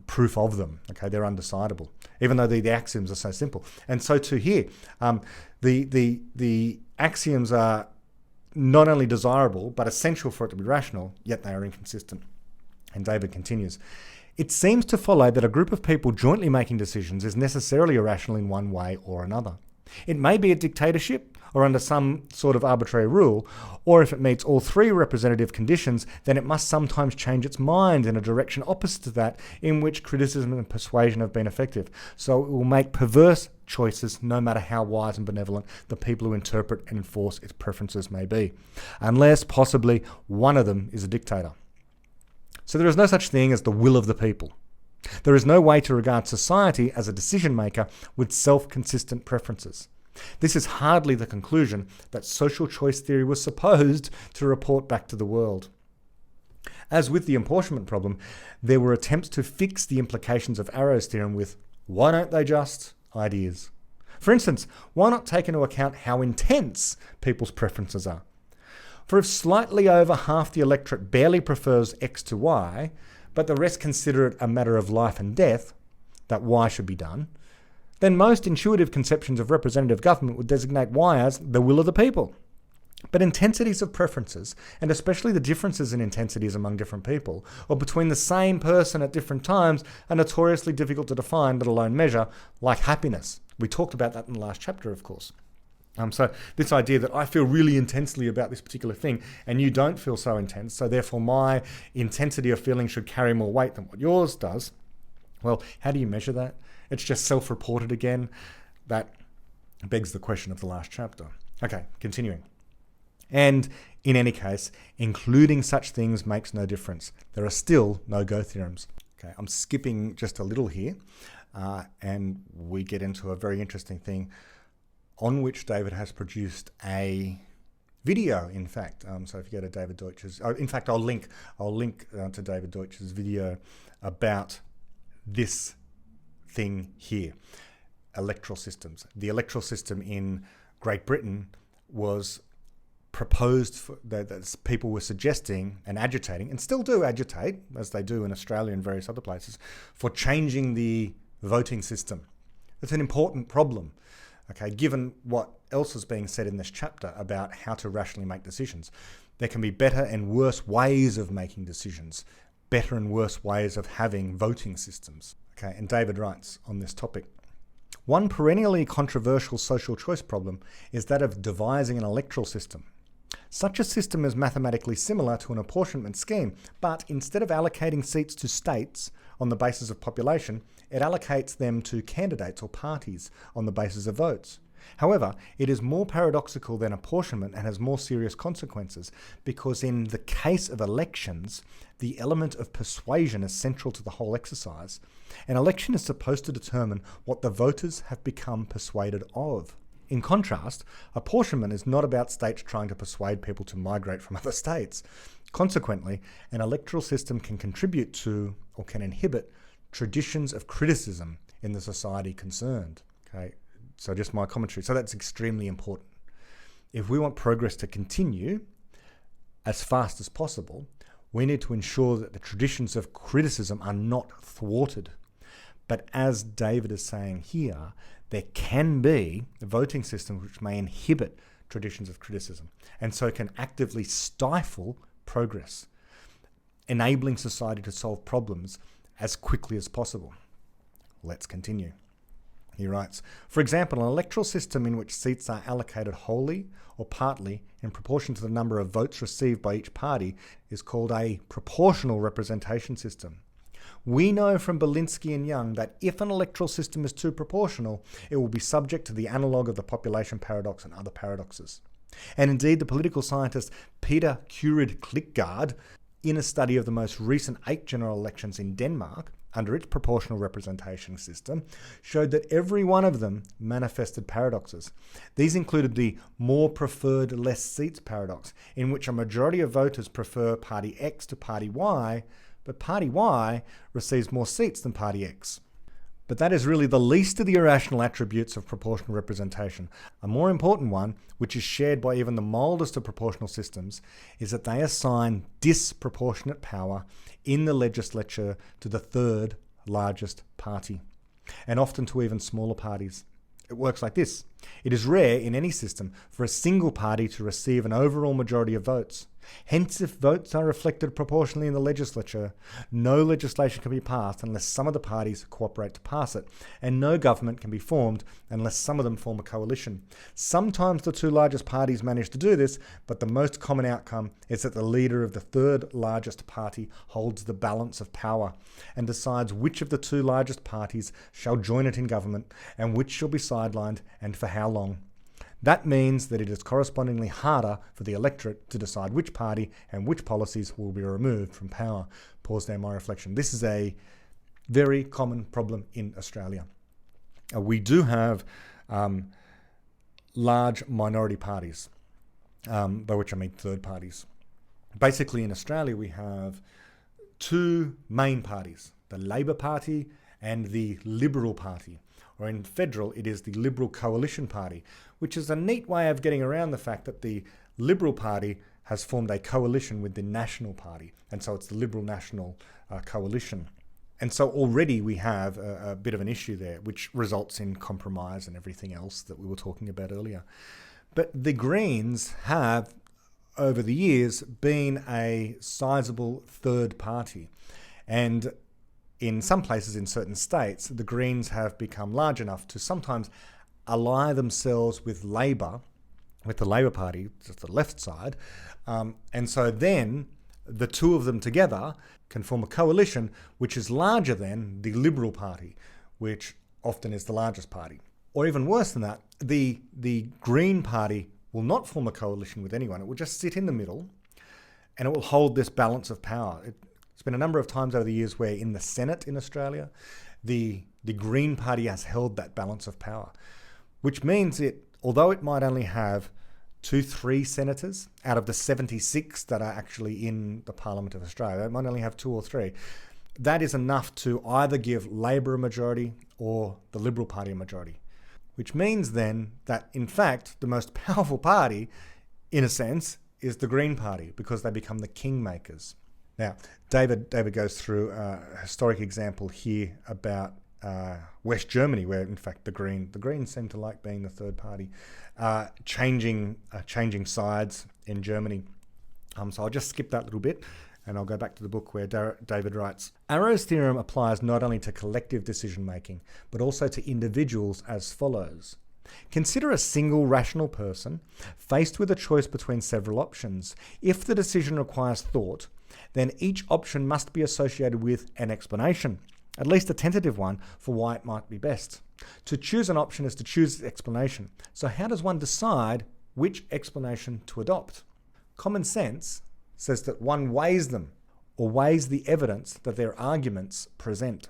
proof of them. Okay, they're undecidable, even though the axioms are so simple. And so too here, the axioms are not only desirable but essential for it to be rational, yet they are inconsistent. And David continues, it seems to follow that a group of people jointly making decisions is necessarily irrational in one way or another. It may be a dictatorship or under some sort of arbitrary rule, or if it meets all three representative conditions, then it must sometimes change its mind in a direction opposite to that in which criticism and persuasion have been effective. So it will make perverse choices no matter how wise and benevolent the people who interpret and enforce its preferences may be, unless possibly one of them is a dictator. So there is no such thing as the will of the people. There is no way to regard society as a decision maker with self-consistent preferences. This is hardly the conclusion that social choice theory was supposed to report back to the world. As with the apportionment problem, there were attempts to fix the implications of Arrow's theorem with why don't they just ideas. For instance, why not take into account how intense people's preferences are? For if slightly over half the electorate barely prefers X to Y, but the rest consider it a matter of life and death, that Y should be done, then most intuitive conceptions of representative government would designate Y as the will of the people. But intensities of preferences, and especially the differences in intensities among different people, or between the same person at different times, are notoriously difficult to define, let alone measure, like happiness. We talked about that in the last chapter, of course. So this idea that I feel really intensely about this particular thing and you don't feel so intense, so therefore my intensity of feeling should carry more weight than what yours does. Well, how do you measure that? It's just self-reported again. That begs the question of the last chapter. Okay, continuing. And in any case, including such things makes no difference. There are still no-go theorems. Okay, I'm skipping just a little here and we get into a very interesting thing on which David has produced a video, in fact. So if you go to David Deutsch's, in fact, I'll link to David Deutsch's video about this thing here, electoral systems. The electoral system in Great Britain was proposed that people were suggesting and agitating, and still do agitate, as they do in Australia and various other places, for changing the voting system. It's an important problem. Okay, given what else is being said in this chapter about how to rationally make decisions, there can be better and worse ways of making decisions, better and worse ways of having voting systems. Okay, and David writes on this topic, one perennially controversial social choice problem is that of devising an electoral system. Such a system is mathematically similar to an apportionment scheme, but instead of allocating seats to states on the basis of population, it allocates them to candidates or parties on the basis of votes. However, it is more paradoxical than apportionment and has more serious consequences because in the case of elections, the element of persuasion is central to the whole exercise. An election is supposed to determine what the voters have become persuaded of. In contrast, apportionment is not about states trying to persuade people to migrate from other states. Consequently, an electoral system can contribute to or can inhibit traditions of criticism in the society concerned. Okay, so just my commentary. So that's extremely important. If we want progress to continue as fast as possible, we need to ensure that the traditions of criticism are not thwarted. But as David is saying here, there can be voting systems which may inhibit traditions of criticism and so can actively stifle progress, enabling society to solve problems as quickly as possible. Let's continue. He writes, for example, an electoral system in which seats are allocated wholly or partly in proportion to the number of votes received by each party is called a proportional representation system. We know from Belinsky and Young that if an electoral system is too proportional, it will be subject to the analogue of the population paradox and other paradoxes. And indeed, the political scientist Peter Kurid Klitgaard, in a study of the most recent 8 general elections in Denmark, under its proportional representation system, showed that every one of them manifested paradoxes. These included the more preferred less seats paradox, in which a majority of voters prefer party X to party Y, but party Y receives more seats than party X. But that is really the least of the irrational attributes of proportional representation. A more important one, which is shared by even the mildest of proportional systems, is that they assign disproportionate power in the legislature to the third largest party, and often to even smaller parties. It works like this. It is rare in any system for a single party to receive an overall majority of votes. Hence, if votes are reflected proportionally in the legislature, no legislation can be passed unless some of the parties cooperate to pass it, and no government can be formed unless some of them form a coalition. Sometimes the 2 largest parties manage to do this, but the most common outcome is that the leader of the third largest party holds the balance of power and decides which of the 2 largest parties shall join it in government and which shall be sidelined and for how long. That means that it is correspondingly harder for the electorate to decide which party and which policies will be removed from power. Pause there, my reflection. This is a very common problem in Australia. We do have large minority parties, by which I mean third parties. Basically, in Australia, we have 2 main parties, the Labor Party and the Liberal Party. Or in federal, it is the Liberal Coalition Party, which is a neat way of getting around the fact that the Liberal Party has formed a coalition with the National Party, and so it's the Liberal National Coalition. And so already we have a bit of an issue there, which results in compromise and everything else that we were talking about earlier. But the Greens have, over the years, been a sizable third party. And in some places in certain states, the Greens have become large enough to sometimes ally themselves with Labor, with the Labor Party, just the left side. And so then the 2 of them together can form a coalition which is larger than the Liberal Party, which often is the largest party. Or even worse than that, the Green Party will not form a coalition with anyone. It will just sit in the middle and it will hold this balance of power. It's been a number of times over the years where in the Senate in Australia, the Green Party has held that balance of power, which means although it might only have 2-3 senators out of the 76 that are actually in the Parliament of Australia, it might only have 2 or 3. That is enough to either give Labor a majority or the Liberal Party a majority, which means then that, in fact, the most powerful party, in a sense, is the Green Party, because they become the kingmakers. Now, David goes through a historic example here about West Germany, where in fact the Greens seem to like being the third party, changing sides in Germany. So I'll just skip that little bit and I'll go back to the book where David writes, Arrow's theorem applies not only to collective decision making, but also to individuals as follows. Consider a single rational person faced with a choice between several options. If the decision requires thought, then each option must be associated with an explanation, at least a tentative one, for why it might be best. To choose an option is to choose its explanation. So how does one decide which explanation to adopt? Common sense says that one weighs them, or weighs the evidence that their arguments present.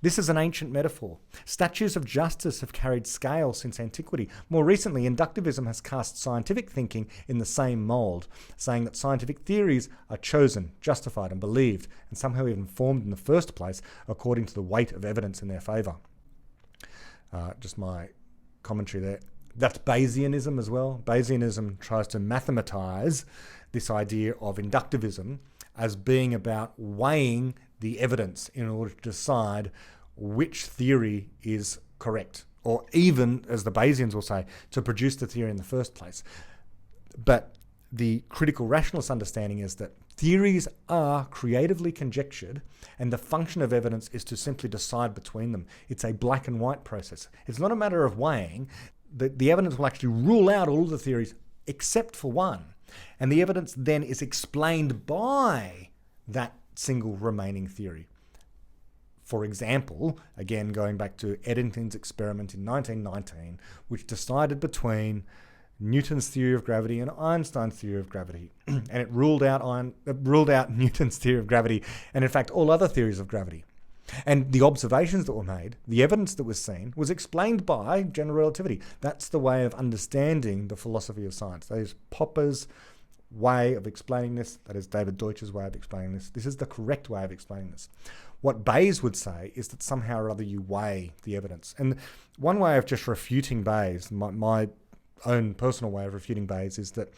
This is an ancient metaphor. Statues of justice have carried scale since antiquity. More recently, inductivism has cast scientific thinking in the same mould, saying that scientific theories are chosen, justified and believed, and somehow even formed in the first place according to the weight of evidence in their favour. Just my commentary there. That's Bayesianism as well. Bayesianism tries to mathematise this idea of inductivism as being about weighing the evidence in order to decide which theory is correct, or even, as the Bayesians will say, to produce the theory in the first place. But the critical rationalist understanding is that theories are creatively conjectured, and the function of evidence is to simply decide between them. It's a black and white process. It's not a matter of weighing. The evidence will actually rule out all of the theories except for one. And the evidence then is explained by that single remaining theory. For example, again going back to Eddington's experiment in 1919, which decided between Newton's theory of gravity and Einstein's theory of gravity, and it ruled out Newton's theory of gravity and in fact all other theories of gravity. And the observations that were made, the evidence that was seen, was explained by general relativity. That's the way of understanding the philosophy of science. That is Popper's way of explaining this. That is David Deutsch's way of explaining this. This is the correct way of explaining this. What Bayes would say is that somehow or other you weigh the evidence. And one way of just refuting Bayes, my own personal way of refuting Bayes, is that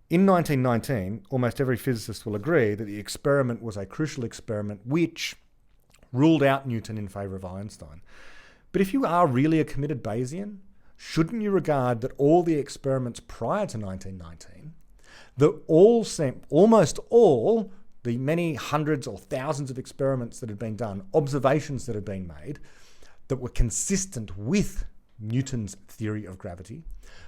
in 1919, almost every physicist will agree that the experiment was a crucial experiment which ruled out Newton in favour of Einstein. But if you are really a committed Bayesian, shouldn't you regard that all the experiments prior to 1919, almost all the many hundreds or thousands of experiments that had been done, observations that had been made, that were consistent with Newton's theory of gravity,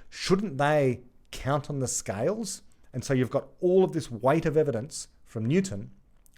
shouldn't they count on the scales? And so you've got all of this weight of evidence from Newton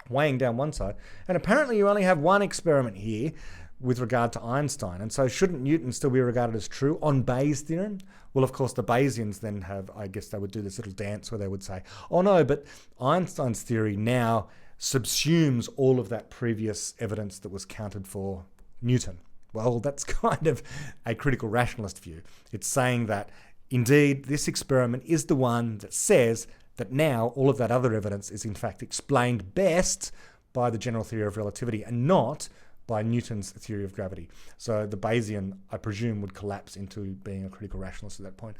weighing down one side, and apparently you only have one experiment here with regard to Einstein, and so shouldn't Newton still be regarded as true on Bayes' theorem? Well, of course, the Bayesians then have, I guess they would do this little dance where they would say, oh no, but Einstein's theory now subsumes all of that previous evidence that was counted for Newton. Well, that's kind of a critical rationalist view. It's saying that, indeed, this experiment is the one that says that now all of that other evidence is in fact explained best by the general theory of relativity and not by Newton's theory of gravity. So the Bayesian, I presume, would collapse into being a critical rationalist at that point.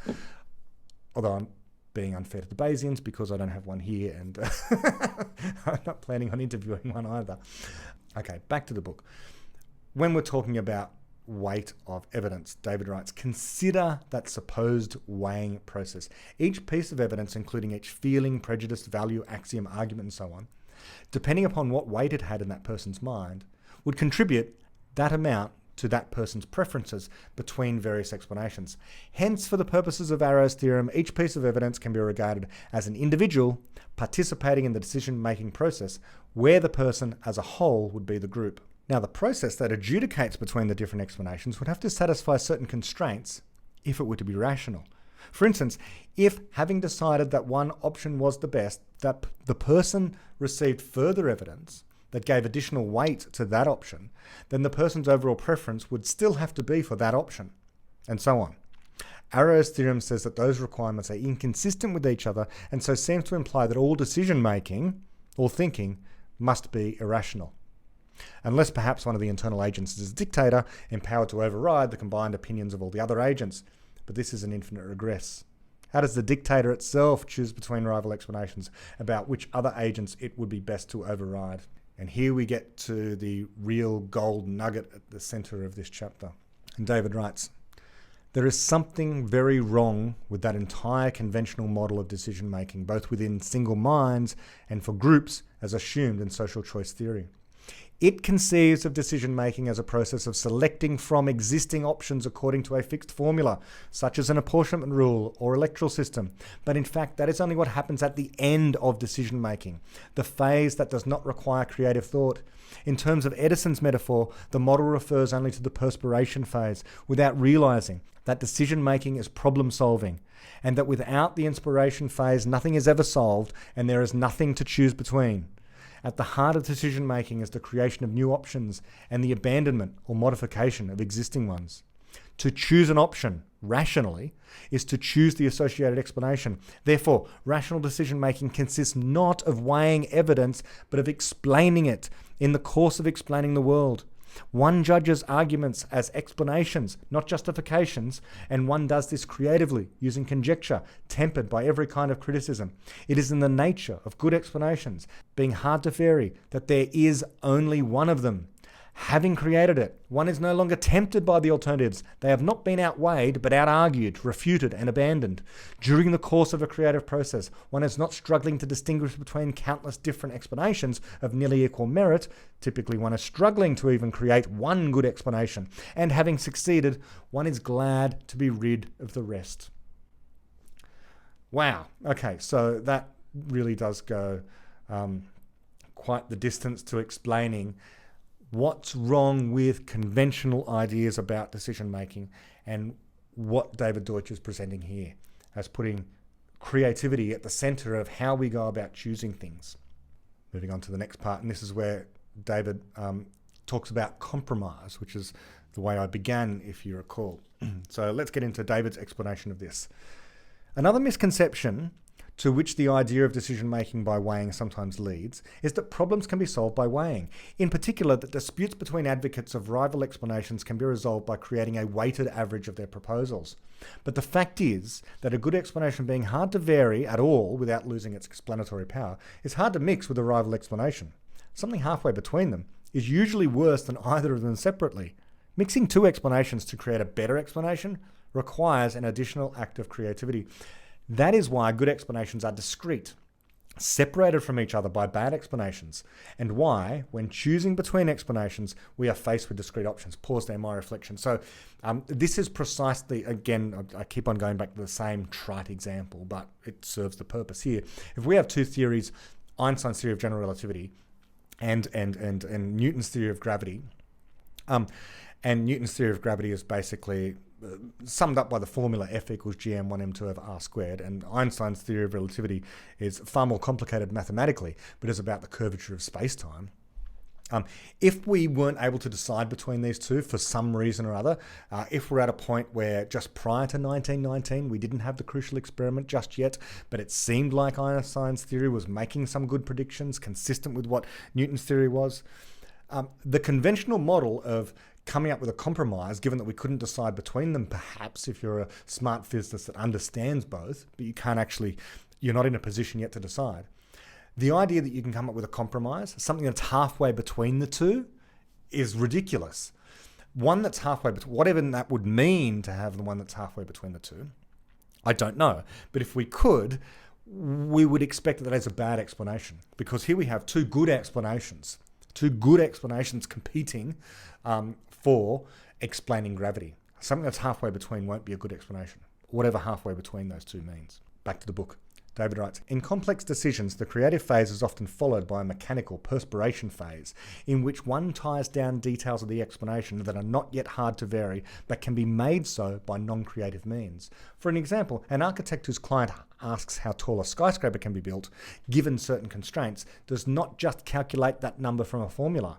Although I'm being unfair to the Bayesians because I don't have one here and I'm not planning on interviewing one either. Okay, back to the book. When we're talking about weight of evidence, David writes, consider that supposed weighing process. Each piece of evidence, including each feeling, prejudice, value, axiom, argument, and so on, depending upon what weight it had in that person's mind, would contribute that amount to that person's preferences between various explanations. Hence, for the purposes of Arrow's theorem, each piece of evidence can be regarded as an individual participating in the decision-making process, where the person as a whole would be the group. Now, the process that adjudicates between the different explanations would have to satisfy certain constraints if it were to be rational. For instance, if, having decided that one option was the best, that the person received further evidence that gave additional weight to that option, then the person's overall preference would still have to be for that option, and so on. Arrow's theorem says that those requirements are inconsistent with each other, and so seems to imply that all decision-making or thinking must be irrational. Unless perhaps one of the internal agents is a dictator, empowered to override the combined opinions of all the other agents. But this is an infinite regress. How does the dictator itself choose between rival explanations about which other agents it would be best to override? And here we get to the real gold nugget at the center of this chapter. And David writes, there is something very wrong with that entire conventional model of decision-making, both within single minds and for groups as assumed in social choice theory. It conceives of decision-making as a process of selecting from existing options according to a fixed formula, such as an apportionment rule or electoral system. But in fact, that is only what happens at the end of decision-making, the phase that does not require creative thought. In terms of Edison's metaphor, the model refers only to the perspiration phase, without realizing that decision-making is problem-solving, and that without the inspiration phase, nothing is ever solved, and there is nothing to choose between. At the heart of decision making is the creation of new options and the abandonment or modification of existing ones. To choose an option rationally is to choose the associated explanation. Therefore, rational decision making consists not of weighing evidence, but of explaining it in the course of explaining the world. One judges arguments as explanations, not justifications, and one does this creatively, using conjecture, tempered by every kind of criticism. It is in the nature of good explanations, being hard to vary, that there is only one of them. Having created it, one is no longer tempted by the alternatives. They have not been outweighed, but out-argued, refuted, and abandoned. During the course of a creative process, one is not struggling to distinguish between countless different explanations of nearly equal merit. Typically, one is struggling to even create one good explanation. And having succeeded, one is glad to be rid of the rest. Wow. Okay, so that really does go quite the distance to explaining what's wrong with conventional ideas about decision making and what David Deutsch is presenting here as putting creativity at the center of how we go about choosing things. Moving on to the next part, and this is where David talks about compromise, which is the way I began, if you recall. So let's get into David's explanation of this. Another misconception to which the idea of decision-making by weighing sometimes leads, is that problems can be solved by weighing. In particular, that disputes between advocates of rival explanations can be resolved by creating a weighted average of their proposals. But the fact is that a good explanation being hard to vary at all without losing its explanatory power is hard to mix with a rival explanation. Something halfway between them is usually worse than either of them separately. Mixing two explanations to create a better explanation requires an additional act of creativity. That is why good explanations are discrete, separated from each other by bad explanations, and why, when choosing between explanations, we are faced with discrete options. Pause there, my reflection. So this is precisely, again, I keep on going back to the same trite example, but it serves the purpose here. If we have two theories, Einstein's theory of general relativity and Newton's theory of gravity, and Newton's theory of gravity is basically summed up by the formula F equals gm 1m2 over r squared, and Einstein's theory of relativity is far more complicated mathematically, but is about the curvature of space-time. If we weren't able to decide between these two for some reason or other, if we're at a point where just prior to 1919 we didn't have the crucial experiment just yet, but it seemed like Einstein's theory was making some good predictions consistent with what Newton's theory was, the conventional model of coming up with a compromise, given that we couldn't decide between them, perhaps if you're a smart physicist that understands both, but you're not in a position yet to decide. The idea that you can come up with a compromise, something that's halfway between the two, is ridiculous. One that's halfway between, whatever that would mean to have the one that's halfway between the two, I don't know. But if we could, we would expect that as a bad explanation, because here we have two good explanations competing for explaining gravity. Something that's halfway between won't be a good explanation, whatever halfway between those two means. Back to the book. David writes, in complex decisions, the creative phase is often followed by a mechanical perspiration phase, in which one ties down details of the explanation that are not yet hard to vary, but can be made so by non-creative means. For an example, an architect whose client asks how tall a skyscraper can be built, given certain constraints, does not just calculate that number from a formula.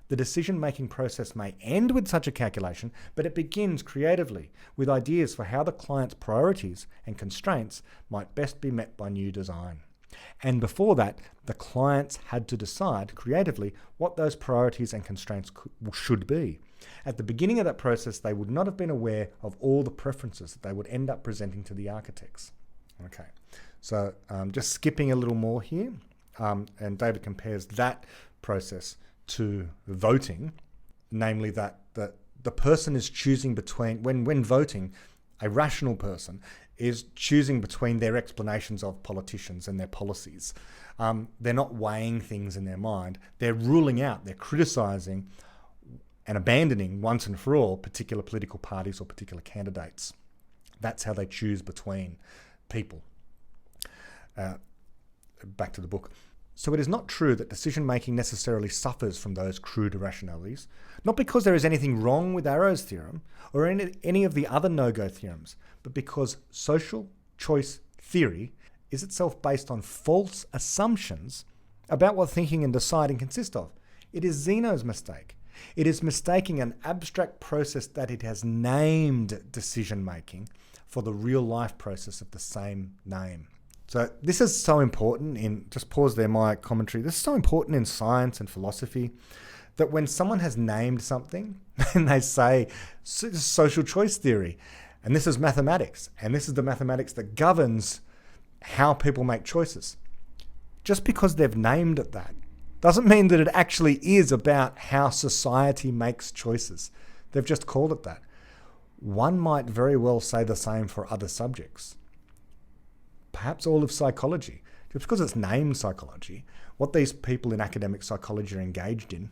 The decision-making process may end with such a calculation, but it begins creatively with ideas for how the client's priorities and constraints might best be met by new design. And before that, the clients had to decide creatively what those priorities and constraints should be. At the beginning of that process, they would not have been aware of all the preferences that they would end up presenting to the architects. Okay, so just skipping a little more here, and David compares that process to voting, namely that the person is choosing between, when voting, a rational person is choosing between their explanations of politicians and their policies. They're not weighing things in their mind. They're ruling out, they're criticizing and abandoning once and for all particular political parties or particular candidates. That's how they choose between people. Back to the book. So it is not true that decision-making necessarily suffers from those crude irrationalities, not because there is anything wrong with Arrow's theorem or any of the other no-go theorems, but because social choice theory is itself based on false assumptions about what thinking and deciding consist of. It is Zeno's mistake. It is mistaking an abstract process that it has named decision-making for the real-life process of the same name. So this is so important in, just pause there, my commentary, this is so important in science and philosophy, that when someone has named something, and they say, social choice theory, and this is mathematics, and this is the mathematics that governs how people make choices. Just because they've named it that doesn't mean that it actually is about how society makes choices. They've just called it that. One might very well say the same for other subjects. Perhaps all of psychology. Just because it's named psychology, what these people in academic psychology are engaged in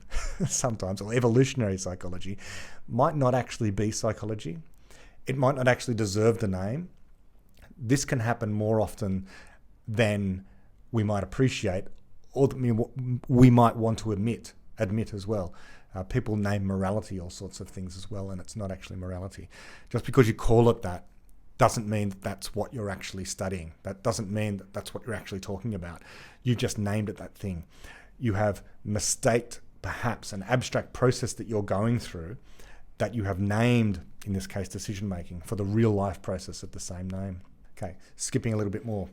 sometimes, or evolutionary psychology, might not actually be psychology. It might not actually deserve the name. This can happen more often than we might appreciate, or that we might want to admit as well. People name morality all sorts of things as well, and it's not actually morality. Just because you call it that doesn't mean that that's what you're actually studying. That doesn't mean that that's what you're actually talking about. You just named it that thing. You have mistaked perhaps an abstract process that you're going through that you have named, in this case, decision-making, for the real-life process of the same name. Okay, skipping a little bit more.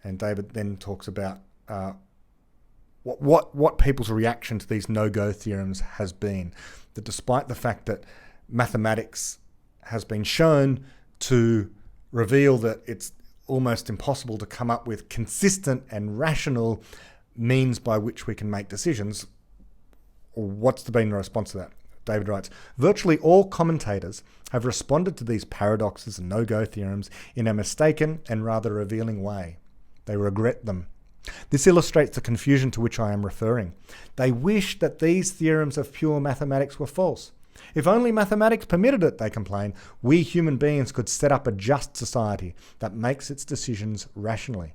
And David then talks about what people's reaction to these no-go theorems has been. That despite the fact that mathematics has been shown to reveal that it's almost impossible to come up with consistent and rational means by which we can make decisions, what's been the response to that? David writes, virtually all commentators have responded to these paradoxes and no-go theorems in a mistaken and rather revealing way. They regret them. This illustrates the confusion to which I am referring. They wish that these theorems of pure mathematics were false. If only mathematics permitted it, they complain, we human beings could set up a just society that makes its decisions rationally.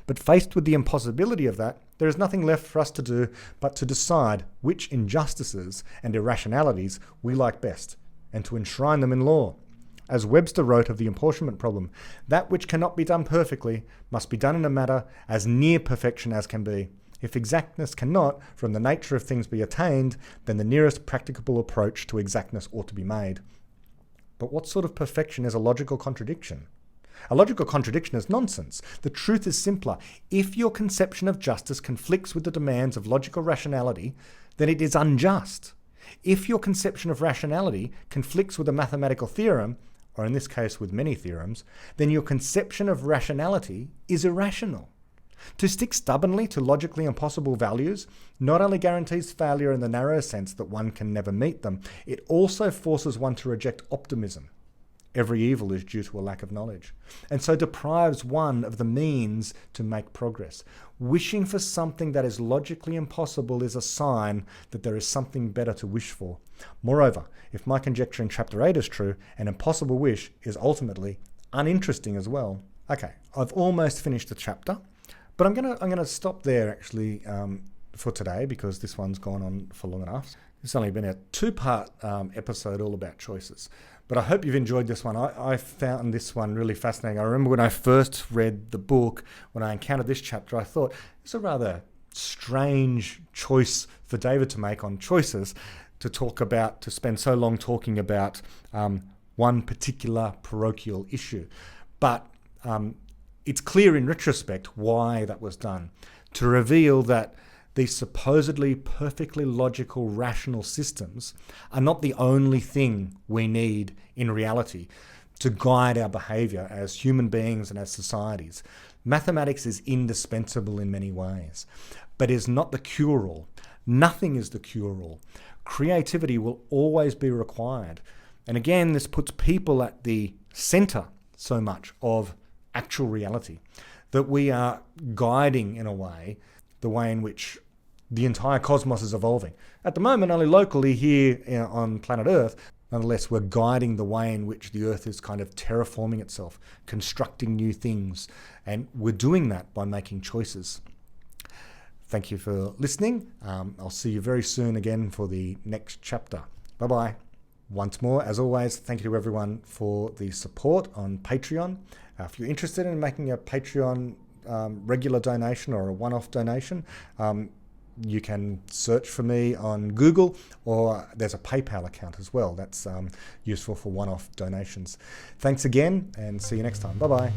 But faced with the impossibility of that, there is nothing left for us to do but to decide which injustices and irrationalities we like best, and to enshrine them in law. As Webster wrote of the apportionment problem, that which cannot be done perfectly must be done in a manner as near perfection as can be. If exactness cannot, from the nature of things, be attained, then the nearest practicable approach to exactness ought to be made. But what sort of perfection is a logical contradiction? A logical contradiction is nonsense. The truth is simpler. If your conception of justice conflicts with the demands of logical rationality, then it is unjust. If your conception of rationality conflicts with a mathematical theorem, or in this case with many theorems, then your conception of rationality is irrational. To stick stubbornly to logically impossible values not only guarantees failure in the narrow sense that one can never meet them, it also forces one to reject optimism. Every evil is due to a lack of knowledge, and so deprives one of the means to make progress. Wishing for something that is logically impossible is a sign that there is something better to wish for. Moreover, if my conjecture in chapter 8 is true, an impossible wish is ultimately uninteresting as well. Okay, I've almost finished the chapter, but I'm gonna stop there actually for today, because this one's gone on for long enough. It's only been a two-part episode all about choices. But I hope you've enjoyed this one. I found this one really fascinating. I remember when I first read the book, when I encountered this chapter, I thought it's a rather strange choice for David to make on choices, to spend so long talking about one particular parochial issue. But it's clear in retrospect why that was done, to reveal that these supposedly perfectly logical, rational systems are not the only thing we need in reality to guide our behaviour as human beings and as societies. Mathematics is indispensable in many ways, but is not the cure-all. Nothing is the cure-all. Creativity will always be required. And again, this puts people at the centre so much of actual reality, that we are guiding, in a way, the way in which the entire cosmos is evolving. At the moment, only locally here on planet Earth, nonetheless, we're guiding the way in which the Earth is kind of terraforming itself, constructing new things, and we're doing that by making choices. Thank you for listening. I'll see you very soon again for the next chapter. Bye-bye. Once more, as always, thank you to everyone for the support on Patreon. If you're interested in making a Patreon regular donation or a one-off donation, you can search for me on Google, or there's a PayPal account as well. That's useful for one-off donations. Thanks again, and see you next time. Bye-bye.